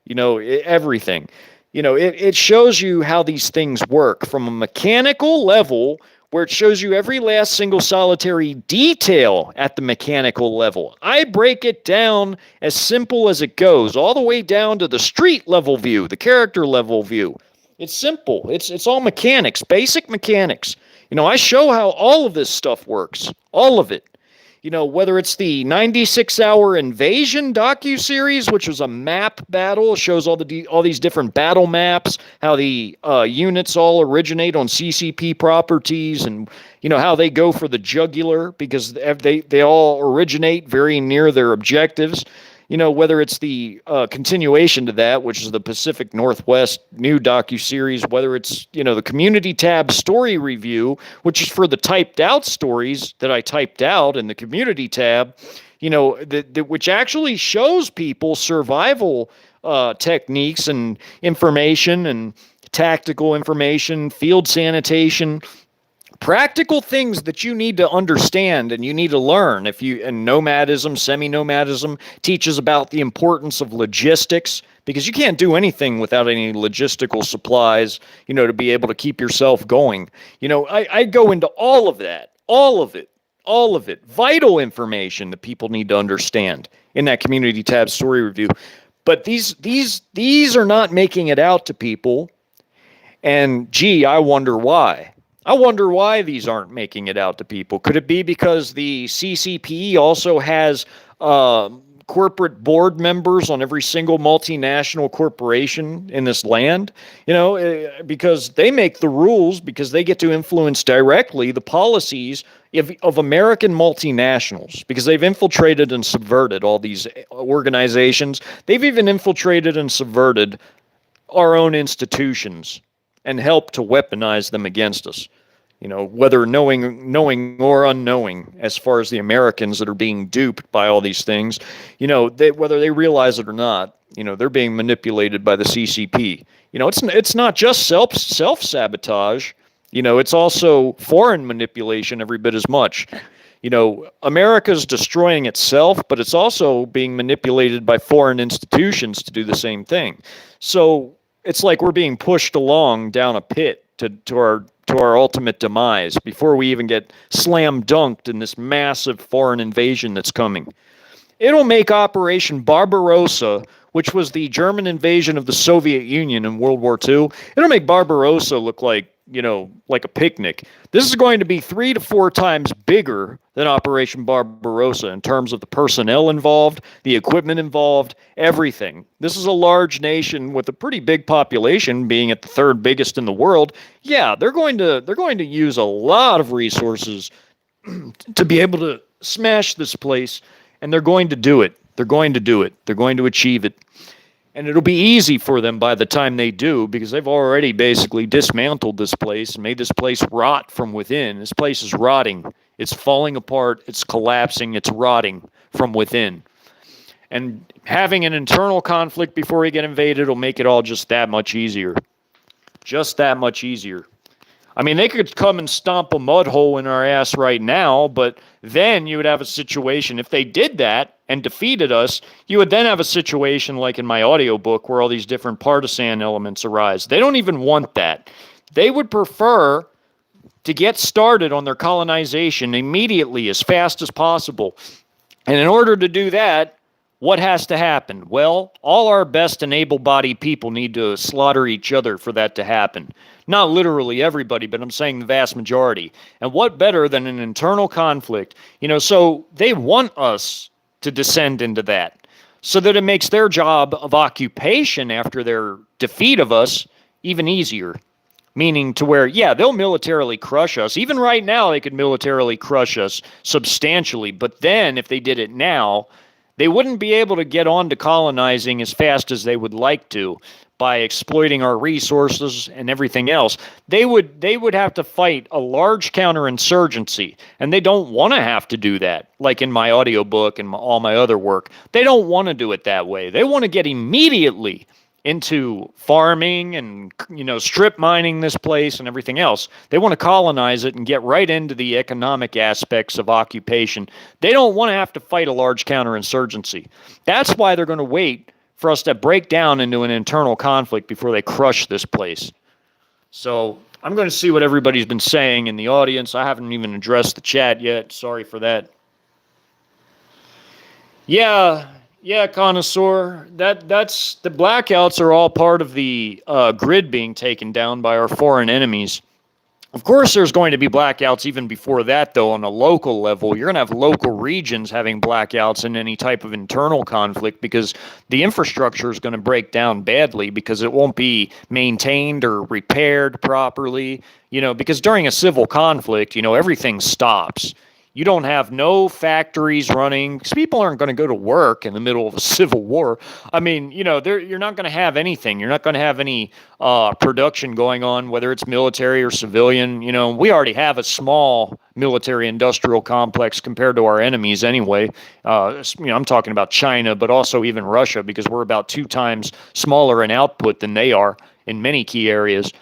everything. It shows you how these things work from a mechanical level, where it shows you every last single solitary detail at the mechanical level. I break it down as simple as it goes, all the way down to the street level view, the character level view. It's simple. It's all mechanics, basic mechanics. I show how all of this stuff works, all of it. Whether it's the 96-hour invasion docuseries, which was a map battle, shows all these different battle maps, how the units all originate on CCP properties, and how they go for the jugular because they all originate very near their objectives. Whether it's the continuation to that, which is the Pacific Northwest new docuseries, whether it's, the community tab story review, which is for the typed out stories that I typed out in the community tab, which actually shows people survival techniques and information and tactical information, field sanitation, practical things that you need to understand and you need to learn. And nomadism, semi-nomadism teaches about the importance of logistics, because you can't do anything without any logistical supplies, to be able to keep yourself going. I go into all of that, all of it, vital information that people need to understand in that community tab story review. But these are not making it out to people. And I wonder why. I wonder why these aren't making it out to people. Could it be because the CCP also has corporate board members on every single multinational corporation in this land? Because they make the rules, because they get to influence directly the policies of American multinationals, because they've infiltrated and subverted all these organizations. They've even infiltrated and subverted our own institutions and help to weaponize them against us, whether knowing or unknowing, as far as the Americans that are being duped by all these things, whether they realize it or not, they're being manipulated by the CCP. It's not just self-sabotage, it's also foreign manipulation every bit as much. America's destroying itself, but it's also being manipulated by foreign institutions to do the same thing. So it's like we're being pushed along down a pit to our ultimate demise before we even get slam dunked in this massive foreign invasion that's coming. It'll make Operation Barbarossa, which was the German invasion of the Soviet Union in World War II, it'll make Barbarossa look like, like a picnic. This is going to be 3 to 4 times bigger than Operation Barbarossa in terms of the personnel involved, the equipment involved, everything. This is a large nation with a pretty big population, being at the 3rd biggest in the world. Yeah, they're going to use a lot of resources to be able to smash this place, and they're going to do it. They're going to do it. They're going to achieve it. And it'll be easy for them by the time they do, because they've already basically dismantled this place and made this place rot from within. This place is rotting. It's falling apart. It's collapsing. It's rotting from within. And having an internal conflict before we get invaded will make it all just that much easier. Just that much easier. I mean, they could come and stomp a mud hole in our ass right now, but then you would have a situation, if they did that and defeated us, you would then have a situation like in my audiobook where all these different partisan elements arise. They don't even want that. They would prefer to get started on their colonization immediately, as fast as possible. And in order to do that, what has to happen? Well, all our best and able-bodied people need to slaughter each other for that to happen. Not literally everybody, but I'm saying the vast majority. And what better than an internal conflict? So they want us to descend into that so that it makes their job of occupation after their defeat of us even easier. Meaning to where, yeah, they'll militarily crush us. Even right now, they could militarily crush us substantially. But then if they did it now, they wouldn't be able to get on to colonizing as fast as they would like to by exploiting our resources and everything else. They would have to fight a large counterinsurgency, and they don't want to have to do that, like in my audiobook and all my other work. They don't want to do it that way. They want to get immediately into farming and strip mining this place and everything else. They want to colonize it and get right into the economic aspects of occupation. They don't want to have to fight a large counterinsurgency. That's why they're going to wait for us to break down into an internal conflict before they crush this place. So I'm going to see what everybody's been saying in the audience. I haven't even addressed the chat yet. Sorry for that. Yeah, connoisseur. That's the blackouts are all part of the grid being taken down by our foreign enemies. Of course, there's going to be blackouts even before that, though, on a local level. You're going to have local regions having blackouts in any type of internal conflict because the infrastructure is going to break down badly because it won't be maintained or repaired properly. Because during a civil conflict, everything stops. You don't have no factories running because people aren't going to go to work in the middle of a civil war. I mean, you're not going to have anything. You're not going to have any production going on, whether it's military or civilian. We already have a small military-industrial complex compared to our enemies anyway. I'm talking about China, but also even Russia, because we're about 2 times smaller in output than they are in many key areas.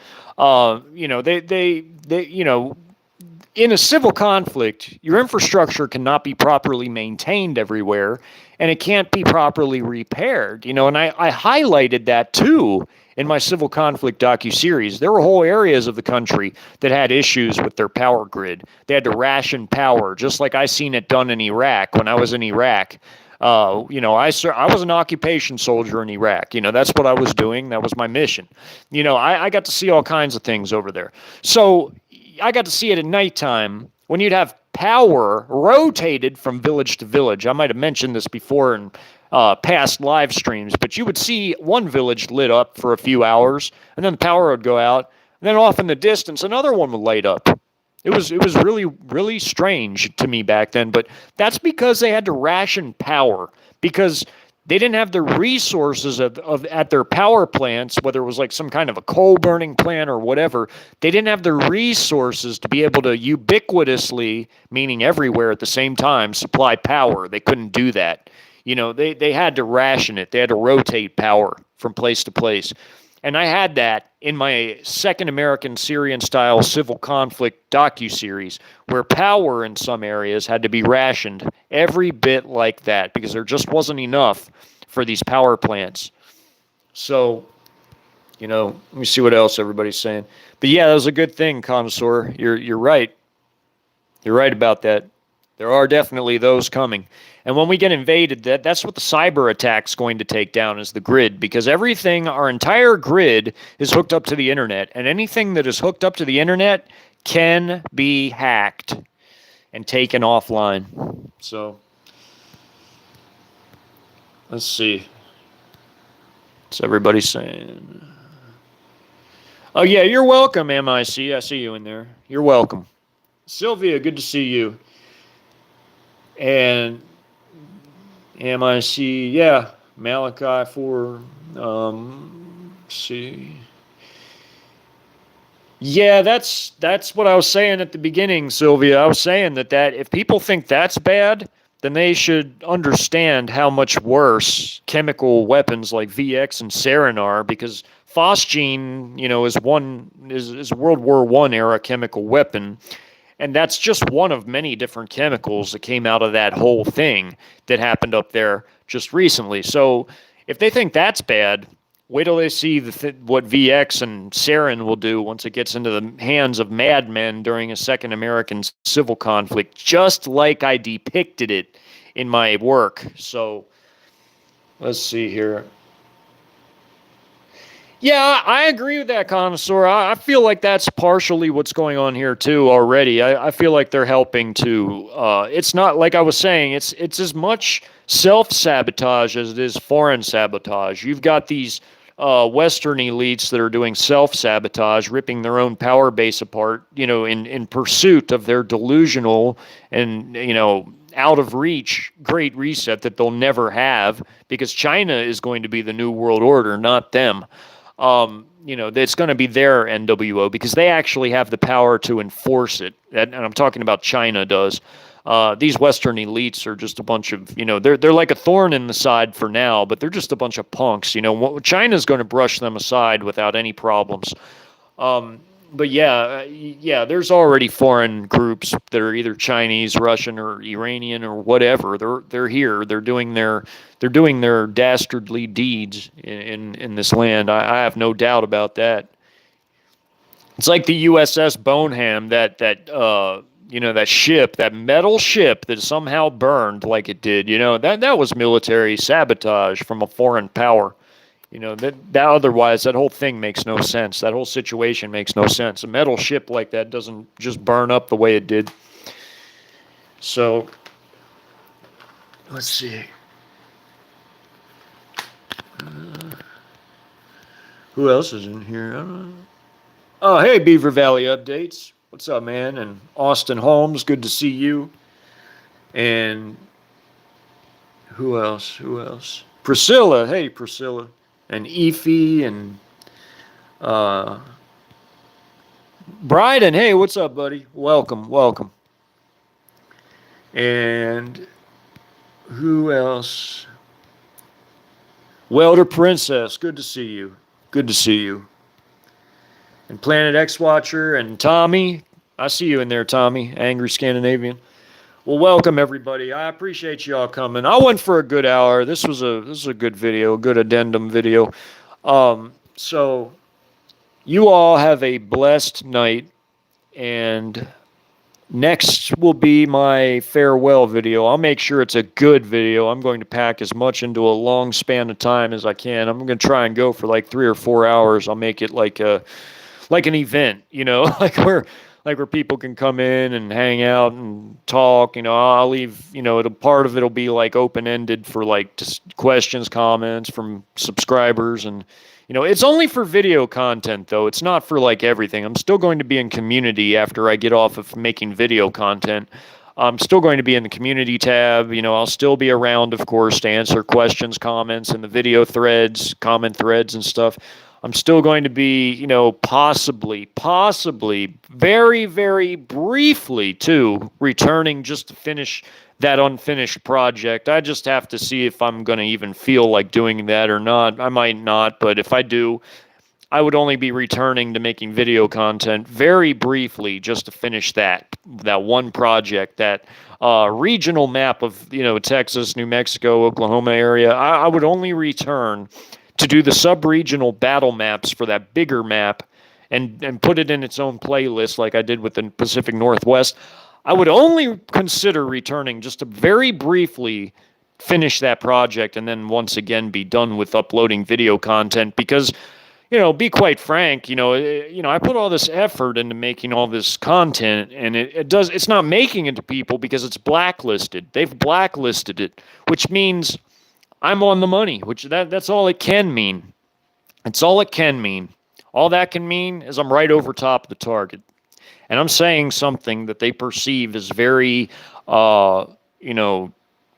In a civil conflict, your infrastructure cannot be properly maintained everywhere, and it can't be properly repaired. And I highlighted that too in my civil conflict docuseries. There were whole areas of the country that had issues with their power grid. They had to ration power, just like I seen it done in Iraq when I was in Iraq. I was an occupation soldier in Iraq. That's what I was doing. That was my mission. I got to see all kinds of things over there. So I got to see it at nighttime when you'd have power rotated from village to village. I might have mentioned this before in past live streams, but you would see one village lit up for a few hours, and then the power would go out, and then off in the distance, another one would light up. It was really, really strange to me back then, but that's because they had to ration power, because they didn't have the resources at their power plants, whether it was like some kind of a coal burning plant or whatever. They didn't have the resources to be able to ubiquitously, meaning everywhere at the same time, supply power. They couldn't do that. They had to ration it. They had to rotate power from place to place. And I had that in my second American Syrian-style civil conflict docuseries, where power in some areas had to be rationed every bit like that because there just wasn't enough for these power plants. So, let me see what else everybody's saying. But yeah, that was a good thing, Connoisseur. You're right. You're right about that. There are definitely those coming. And when we get invaded, that's what the cyber attack's going to take down is the grid, because everything, our entire grid is hooked up to the internet, and anything that is hooked up to the internet can be hacked and taken offline. So, let's see. What's everybody saying? Oh, yeah, you're welcome, MIC. I see you in there. You're welcome. Sylvia, good to see you. And MIC, yeah, Malachi for, see. Yeah, that's what I was saying at the beginning, Sylvia. I was saying that if people think that's bad, then they should understand how much worse chemical weapons like VX and sarin are, because phosgene, is a World War I era chemical weapon. And that's just one of many different chemicals that came out of that whole thing that happened up there just recently. So if they think that's bad, wait till they see what VX and sarin will do once it gets into the hands of madmen during a second American civil conflict, just like I depicted it in my work. So let's see here. Yeah, I agree with that, Connoisseur. I feel like that's partially what's going on here too already. I feel like they're helping to. It's not like I was saying. It's as much self-sabotage as it is foreign sabotage. You've got these Western elites that are doing self-sabotage, ripping their own power base apart, in pursuit of their delusional and, out of reach Great Reset that they'll never have, because China is going to be the new world order, not them. It's going to be their NWO because they actually have the power to enforce it. And I'm talking about China does. These Western elites are just a bunch of, they're like a thorn in the side for now, but they're just a bunch of punks. China's going to brush them aside without any problems. But yeah, there's already foreign groups that are either Chinese, Russian, or Iranian or whatever. They're here. They're doing their dastardly deeds in this land. I have no doubt about that. It's like the USS Boneham, that ship, that metal ship that somehow burned like it did. That was military sabotage from a foreign power. That otherwise that whole thing makes no sense. That whole situation makes no sense. A metal ship like that doesn't just burn up the way it did. So, let's see. Who else is in here? I don't know. Oh, hey, Beaver Valley Updates. What's up, man? And Austin Holmes, good to see you. And who else? Priscilla. Hey, Priscilla. And Efi and Bryden. Hey, what's up, buddy? Welcome. And who else? Welder Princess, good to see you. And Planet X Watcher and Tommy. I see you in there, Tommy. Angry Scandinavian. Well, welcome everybody. I appreciate y'all coming. I went for a good hour. This was a good video, a good addendum video. So you all have a blessed night, and next will be my farewell video. I'll make sure it's a good video. I'm going to pack as much into a long span of time as I can. I'm going to try and go for like 3 or 4 hours. I'll make it like an event, like where people can come in and hang out and talk. I'll leave, part of it'll be like open-ended for like just questions, comments from subscribers. And, it's only for video content though. It's not for like everything. I'm still going to be in community after I get off of making video content. I'm still going to be in the community tab. I'll still be around, of course, to answer questions, comments, and the video threads, comment threads and stuff. I'm still going to be, possibly, very, very briefly, too, returning just to finish that unfinished project. I just have to see if I'm going to even feel like doing that or not. I might not, but if I do, I would only be returning to making video content very briefly just to finish that one project, that regional map of, Texas, New Mexico, Oklahoma area. I would only return to do the sub-regional battle maps for that bigger map and put it in its own playlist like I did with the Pacific Northwest. I would only consider returning just to very briefly finish that project and then once again be done with uploading video content because, be quite frank, I put all this effort into making all this content and it's not making it to people because it's blacklisted. They've blacklisted it, which means I'm on the money, which that's all it can mean. It's all it can mean. All that can mean is I'm right over top of the target. And I'm saying something that they perceive as very,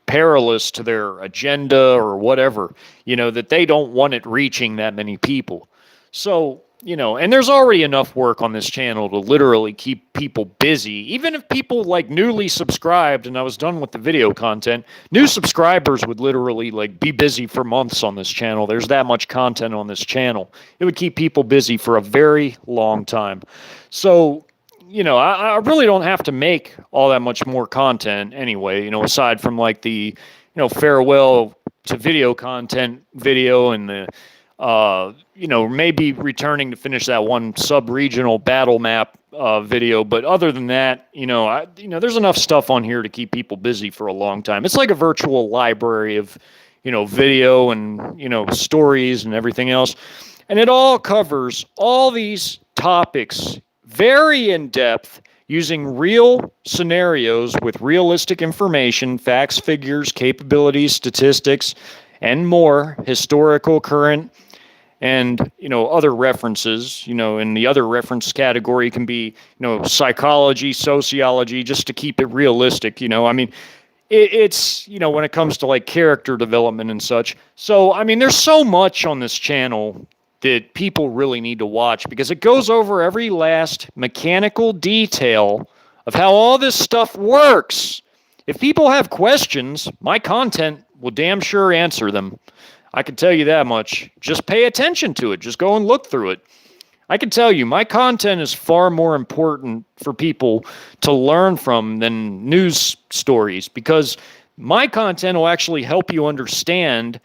perilous to their agenda or whatever, that they don't want it reaching that many people. So, and there's already enough work on this channel to literally keep people busy. Even if people newly subscribed and I was done with the video content, new subscribers would literally be busy for months on this channel. There's that much content on this channel. It would keep people busy for a very long time. So, I really don't have to make all that much more content anyway, aside from the, farewell to video content video and the, maybe returning to finish that one sub-regional battle map video. But other than that, there's enough stuff on here to keep people busy for a long time. It's like a virtual library of, video and, stories and everything else. And it all covers all these topics very in depth using real scenarios with realistic information, facts, figures, capabilities, statistics, and more, historical, current, and, other references, in the other reference category can be, psychology, sociology, just to keep it realistic, it's, when it comes to character development and such. So, there's so much on this channel that people really need to watch because it goes over every last mechanical detail of how all this stuff works. If people have questions, my content will damn sure answer them. I can tell you that much. Just pay attention to it. Just go and look through it. I can tell you, my content is far more important for people to learn from than news stories because my content will actually help you understand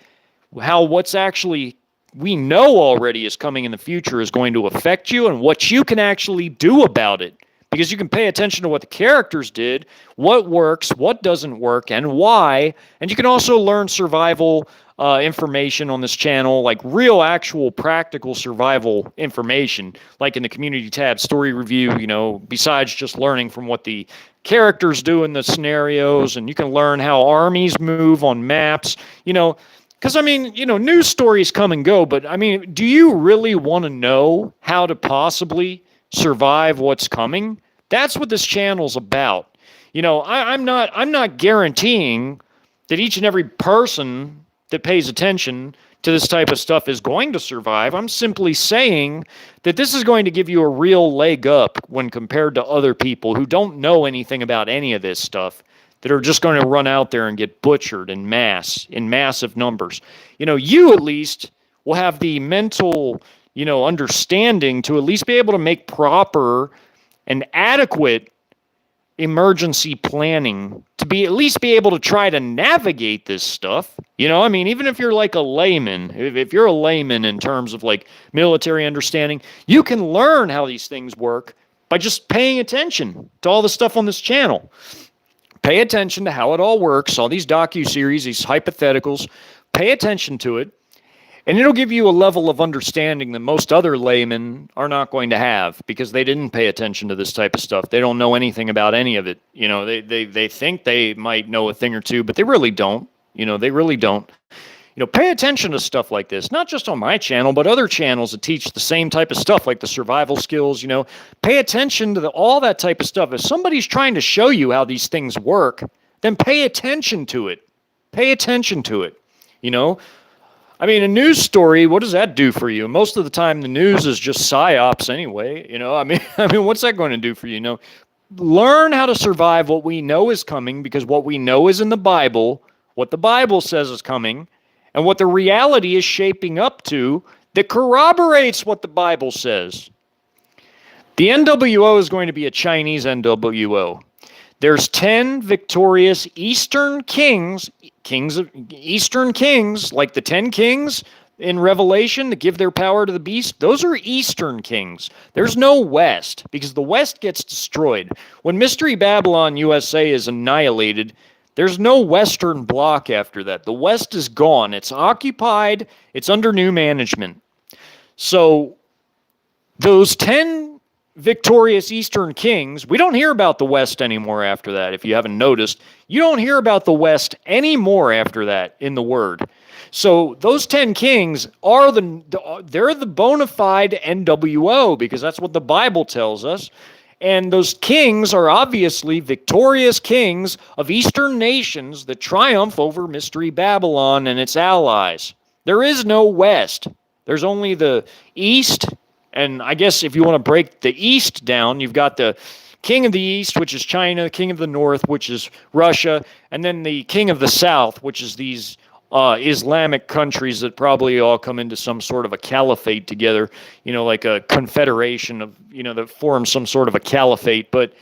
how what's actually we know already is coming in the future is going to affect you and what you can actually do about it. Because you can pay attention to what the characters did, what works, what doesn't work, and why. And you can also learn survival information on this channel, like real, actual, practical survival information, like in the community tab, story review, besides just learning from what the characters do in the scenarios. And you can learn how armies move on maps, because, news stories come and go, but, do you really want to know how to possibly survive what's coming? That's what this channel's about. I'm not guaranteeing that each and every person that pays attention to this type of stuff is going to survive. I'm simply saying that this is going to give you a real leg up when compared to other people who don't know anything about any of this stuff, that are just going to run out there and get butchered in massive numbers. You at least will have the mental, understanding to at least be able to make proper and adequate emergency planning to at least be able to try to navigate this stuff. Even if you're a layman, if you're a layman in terms of military understanding, you can learn how these things work by just paying attention to all the stuff on this channel. Pay attention to how it all works, all these docuseries, these hypotheticals. Pay attention to it, and it'll give you a level of understanding that most other laymen are not going to have because they didn't pay attention to this type of stuff. They don't know anything about any of it. They think they might know a thing or two, but they really don't. They really don't. Pay attention to stuff like this, not just on my channel, but other channels that teach the same type of stuff, like the survival skills, Pay attention to all that type of stuff. If somebody's trying to show you how these things work, then pay attention to it. Pay attention to it, a news story, what does that do for you? Most of the time, the news is just psyops anyway, what's that going to do for you? Learn how to survive what we know is coming, because what we know is in the Bible, what the Bible says is coming, and what the reality is shaping up to, that corroborates what the Bible says. The NWO is going to be a Chinese NWO. There's 10 victorious Eastern kings of Eastern kings, like the 10 kings in Revelation that give their power to the beast. Those are Eastern kings. There's no West, because the West gets destroyed. When Mystery Babylon USA is annihilated, there's no Western bloc after that. The West is gone. It's occupied. It's under new management. So those 10 victorious Eastern kings, we don't hear about the West anymore after that. If you haven't noticed, you don't hear about the West anymore after that in the Word. So those 10 kings are they're the bona fide NWO, because that's what the Bible tells us. And those kings are obviously victorious kings of Eastern nations that triumph over Mystery Babylon and its allies. There is no West. There's only the East. And I guess if you want to break the East down, you've got the king of the East, which is China, the king of the North, which is Russia, and then the king of the South, which is these Islamic countries that probably all come into some sort of a caliphate together, like a confederation of, that forms some sort of a caliphate. But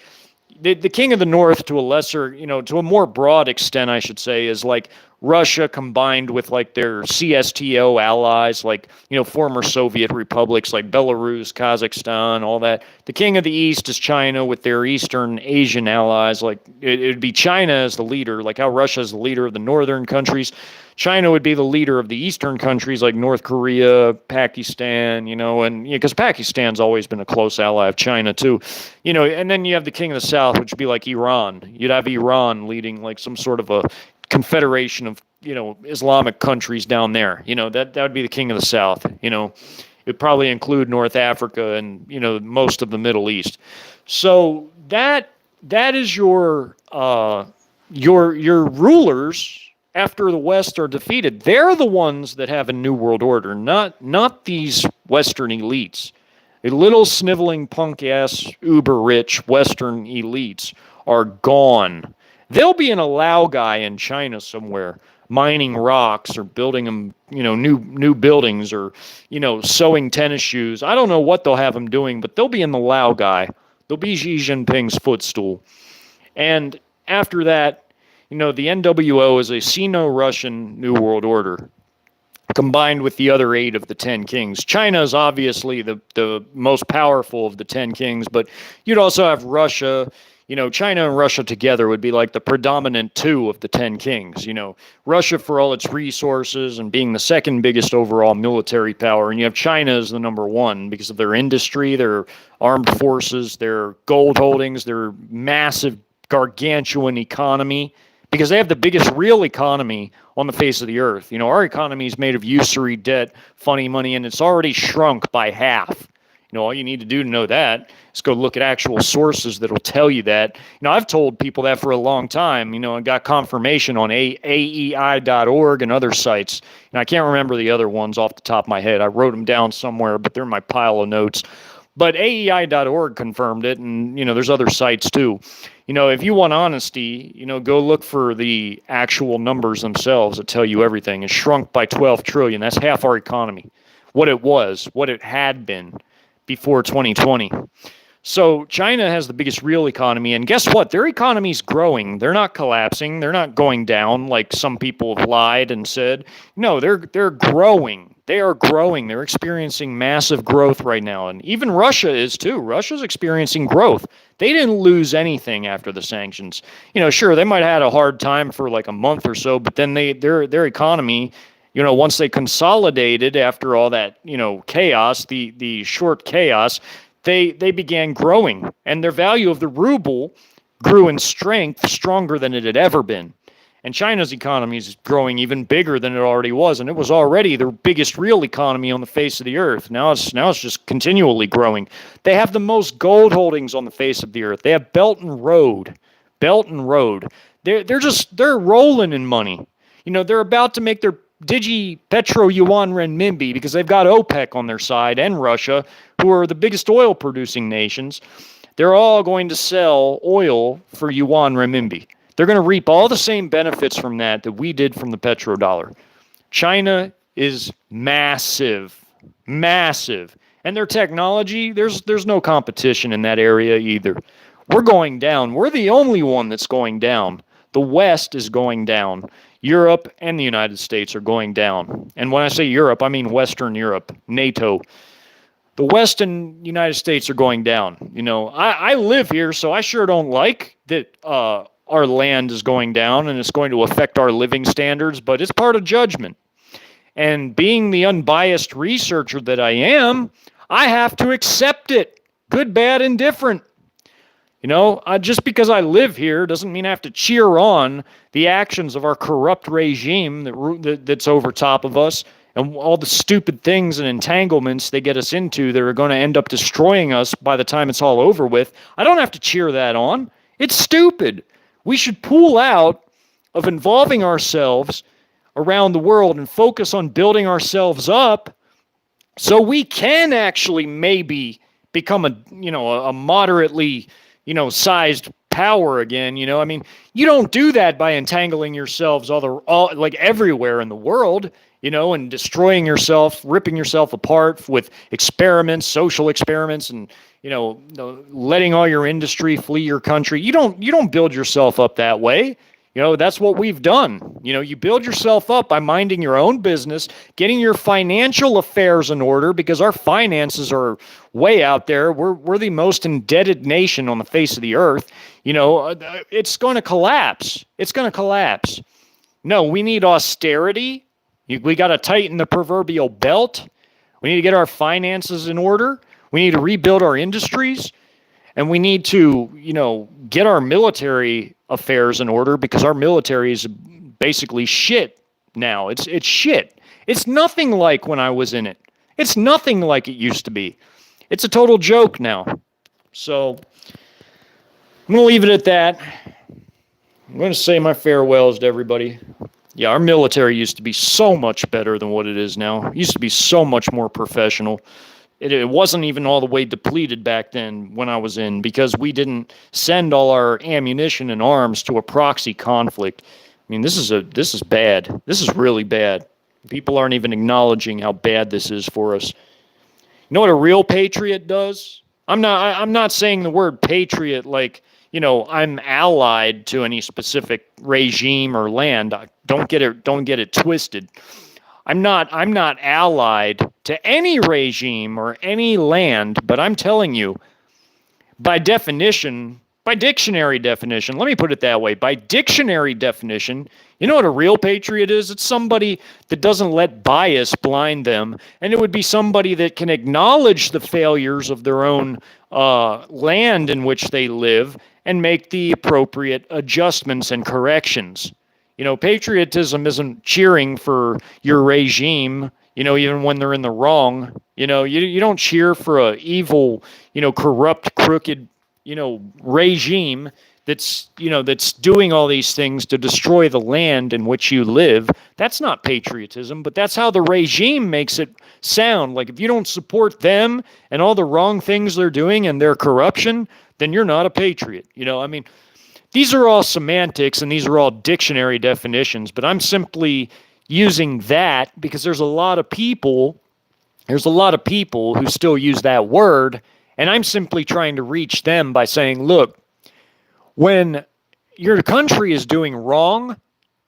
the king of the North, to a lesser, to a more broad extent, I should say, is like Russia combined with like their CSTO allies, like, former Soviet republics like Belarus, Kazakhstan, all that. The king of the East is China with their Eastern Asian allies. Like it'd be China as the leader, like how Russia is the leader of the northern countries. China would be the leader of the eastern countries like North Korea, Pakistan, and because Pakistan's always been a close ally of China too, and then you have the king of the South, which would be like Iran. You'd have Iran leading like some sort of a confederation of, Islamic countries down there. That would be the king of the South. It'd probably include North Africa and, most of the Middle East. So that is your rulers. After the West are defeated, they're the ones that have a new world order, not these Western elites. The little sniveling punk-ass, uber-rich Western elites are gone. There'll be an Lao guy in China somewhere mining rocks or building them, new buildings, or, sewing tennis shoes. I don't know what they'll have him doing, but they'll be in the Lao guy. They'll be Xi Jinping's footstool. And after that, the NWO is a Sino-Russian New World Order, combined with the other 8 of the 10 kings. China is obviously the most powerful of the 10 kings, but you'd also have Russia. China and Russia together would be like the predominant 2 of the 10 kings. Russia for all its resources and being the second biggest overall military power, and you have China as the number 1 because of their industry, their armed forces, their gold holdings, their massive, gargantuan economy, because they have the biggest real economy on the face of the earth. Our economy is made of usury, debt, funny money, and it's already shrunk by half. All you need to do to know that is go look at actual sources that'll tell you that. I've told people that for a long time, and got confirmation on AEI.org and other sites. And I can't remember the other ones off the top of my head. I wrote them down somewhere, but they're in my pile of notes. But AEI.org confirmed it, and, there's other sites too. If you want honesty, go look for the actual numbers themselves that tell you everything. It's shrunk by 12 trillion. That's half our economy. What it had been before 2020. So China has the biggest real economy, and guess what? Their economy's growing. They're not collapsing. They're not going down like some people have lied and said. No, they're growing. They are growing. They're experiencing massive growth right now, and even Russia is too. Russia's experiencing growth. They didn't lose anything after the sanctions. Sure, they might have had a hard time for like a month or so, but then their economy, once they consolidated after all that, chaos, the short chaos, they began growing, and their value of the ruble grew in strength stronger than it had ever been. And China's economy is growing even bigger than it already was, and it was already the biggest real economy on the face of the earth. Now it's just continually growing. They have the most gold holdings on the face of the earth. They have Belt and Road. They're rolling in money. They're about to make their Petro Yuan Renminbi because they've got OPEC on their side and Russia, who are the biggest oil producing nations. They're all going to sell oil for Yuan Renminbi. They're going to reap all the same benefits from that we did from the petrodollar. China is massive. Massive. And their technology, there's no competition in that area either. We're going down. We're the only one that's going down. The West is going down. Europe and the United States are going down. And when I say Europe, I mean Western Europe, NATO. The West and United States are going down. You know, I live here, so I sure don't like that our land is going down and it's going to affect our living standards, but it's part of judgment. And being the unbiased researcher that I am, I have to accept it. Good, bad, indifferent. You know, just because I live here doesn't mean I have to cheer on the actions of our corrupt regime that's over top of us and all the stupid things and entanglements they get us into that are going to end up destroying us by the time it's all over with. I don't have to cheer that on. It's stupid. We should pull out of involving ourselves around the world and focus on building ourselves up so we can actually maybe become a moderately, sized power again. I mean, you don't do that by entangling yourselves like everywhere in the world, and destroying yourself, ripping yourself apart with experiments, social experiments, and letting all your industry flee your country. You don't build yourself up that way. That's what we've done. You build yourself up by minding your own business, getting your financial affairs in order, because our finances are way out there. We're the most indebted nation on the face of the earth. It's going to collapse. It's going to collapse. No, we need austerity. We got to tighten the proverbial belt. We need to get our finances in order. We need to rebuild our industries. And we need to, get our military affairs in order, because our military is basically shit now. It's shit. It's nothing like when I was in it. It's nothing like it used to be. It's a total joke now. So I'm going to leave it at that. I'm going to say my farewells to everybody. Yeah, our military used to be so much better than what it is now. It used to be so much more professional. It wasn't even all the way depleted back then when I was in, because we didn't send all our ammunition and arms to a proxy conflict. I mean, this is bad. This is really bad. People aren't even acknowledging how bad this is for us. You know what a real patriot does? I'm not saying the word patriot like, I'm allied to any specific regime or land. Don't get it twisted. I'm not allied to any regime or any land, but I'm telling you, by definition, by dictionary definition, let me put it that way, by dictionary definition, you know what a real patriot is? It's somebody that doesn't let bias blind them, and it would be somebody that can acknowledge the failures of their own land in which they live and make the appropriate adjustments and corrections. Patriotism isn't cheering for your regime, even when they're in the wrong. You don't cheer for a evil, corrupt, crooked, regime that's doing all these things to destroy the land in which you live. That's not patriotism, but that's how the regime makes it sound. Like, if you don't support them and all the wrong things they're doing and their corruption, then you're not a patriot. These are all semantics and these are all dictionary definitions, but I'm simply using that because there's a lot of people who still use that word, and I'm simply trying to reach them by saying, look, when your country is doing wrong,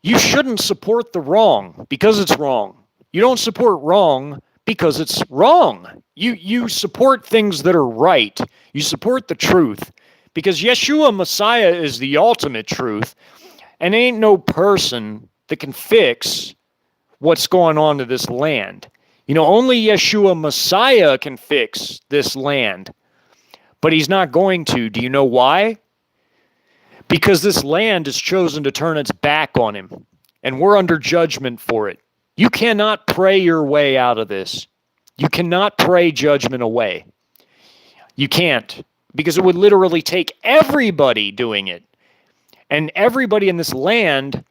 you shouldn't support the wrong because it's wrong. You don't support wrong because it's wrong. You support things that are right. You support the truth. Because Yeshua Messiah is the ultimate truth, and ain't no person that can fix what's going on to this land. Only Yeshua Messiah can fix this land, but he's not going to. Do you know why? Because this land has chosen to turn its back on him, and we're under judgment for it. You cannot pray your way out of this. You cannot pray judgment away. You can't. Because it would literally take everybody doing it. And everybody in this land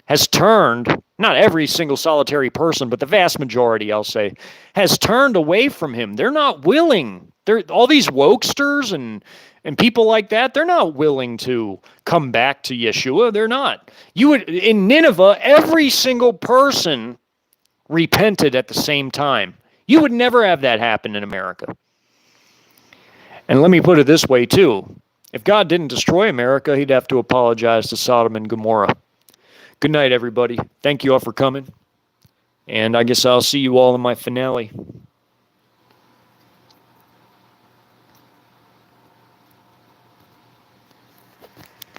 has turned, not every single solitary person, but the vast majority, I'll say, has turned away from him. They're not willing. All these wokesters and people like that, they're not willing to come back to Yeshua. They're not. In Nineveh, every single person repented at the same time. You would never have that happen in America. And let me put it this way, too. If God didn't destroy America, he'd have to apologize to Sodom and Gomorrah. Good night, everybody. Thank you all for coming. And I guess I'll see you all in my finale.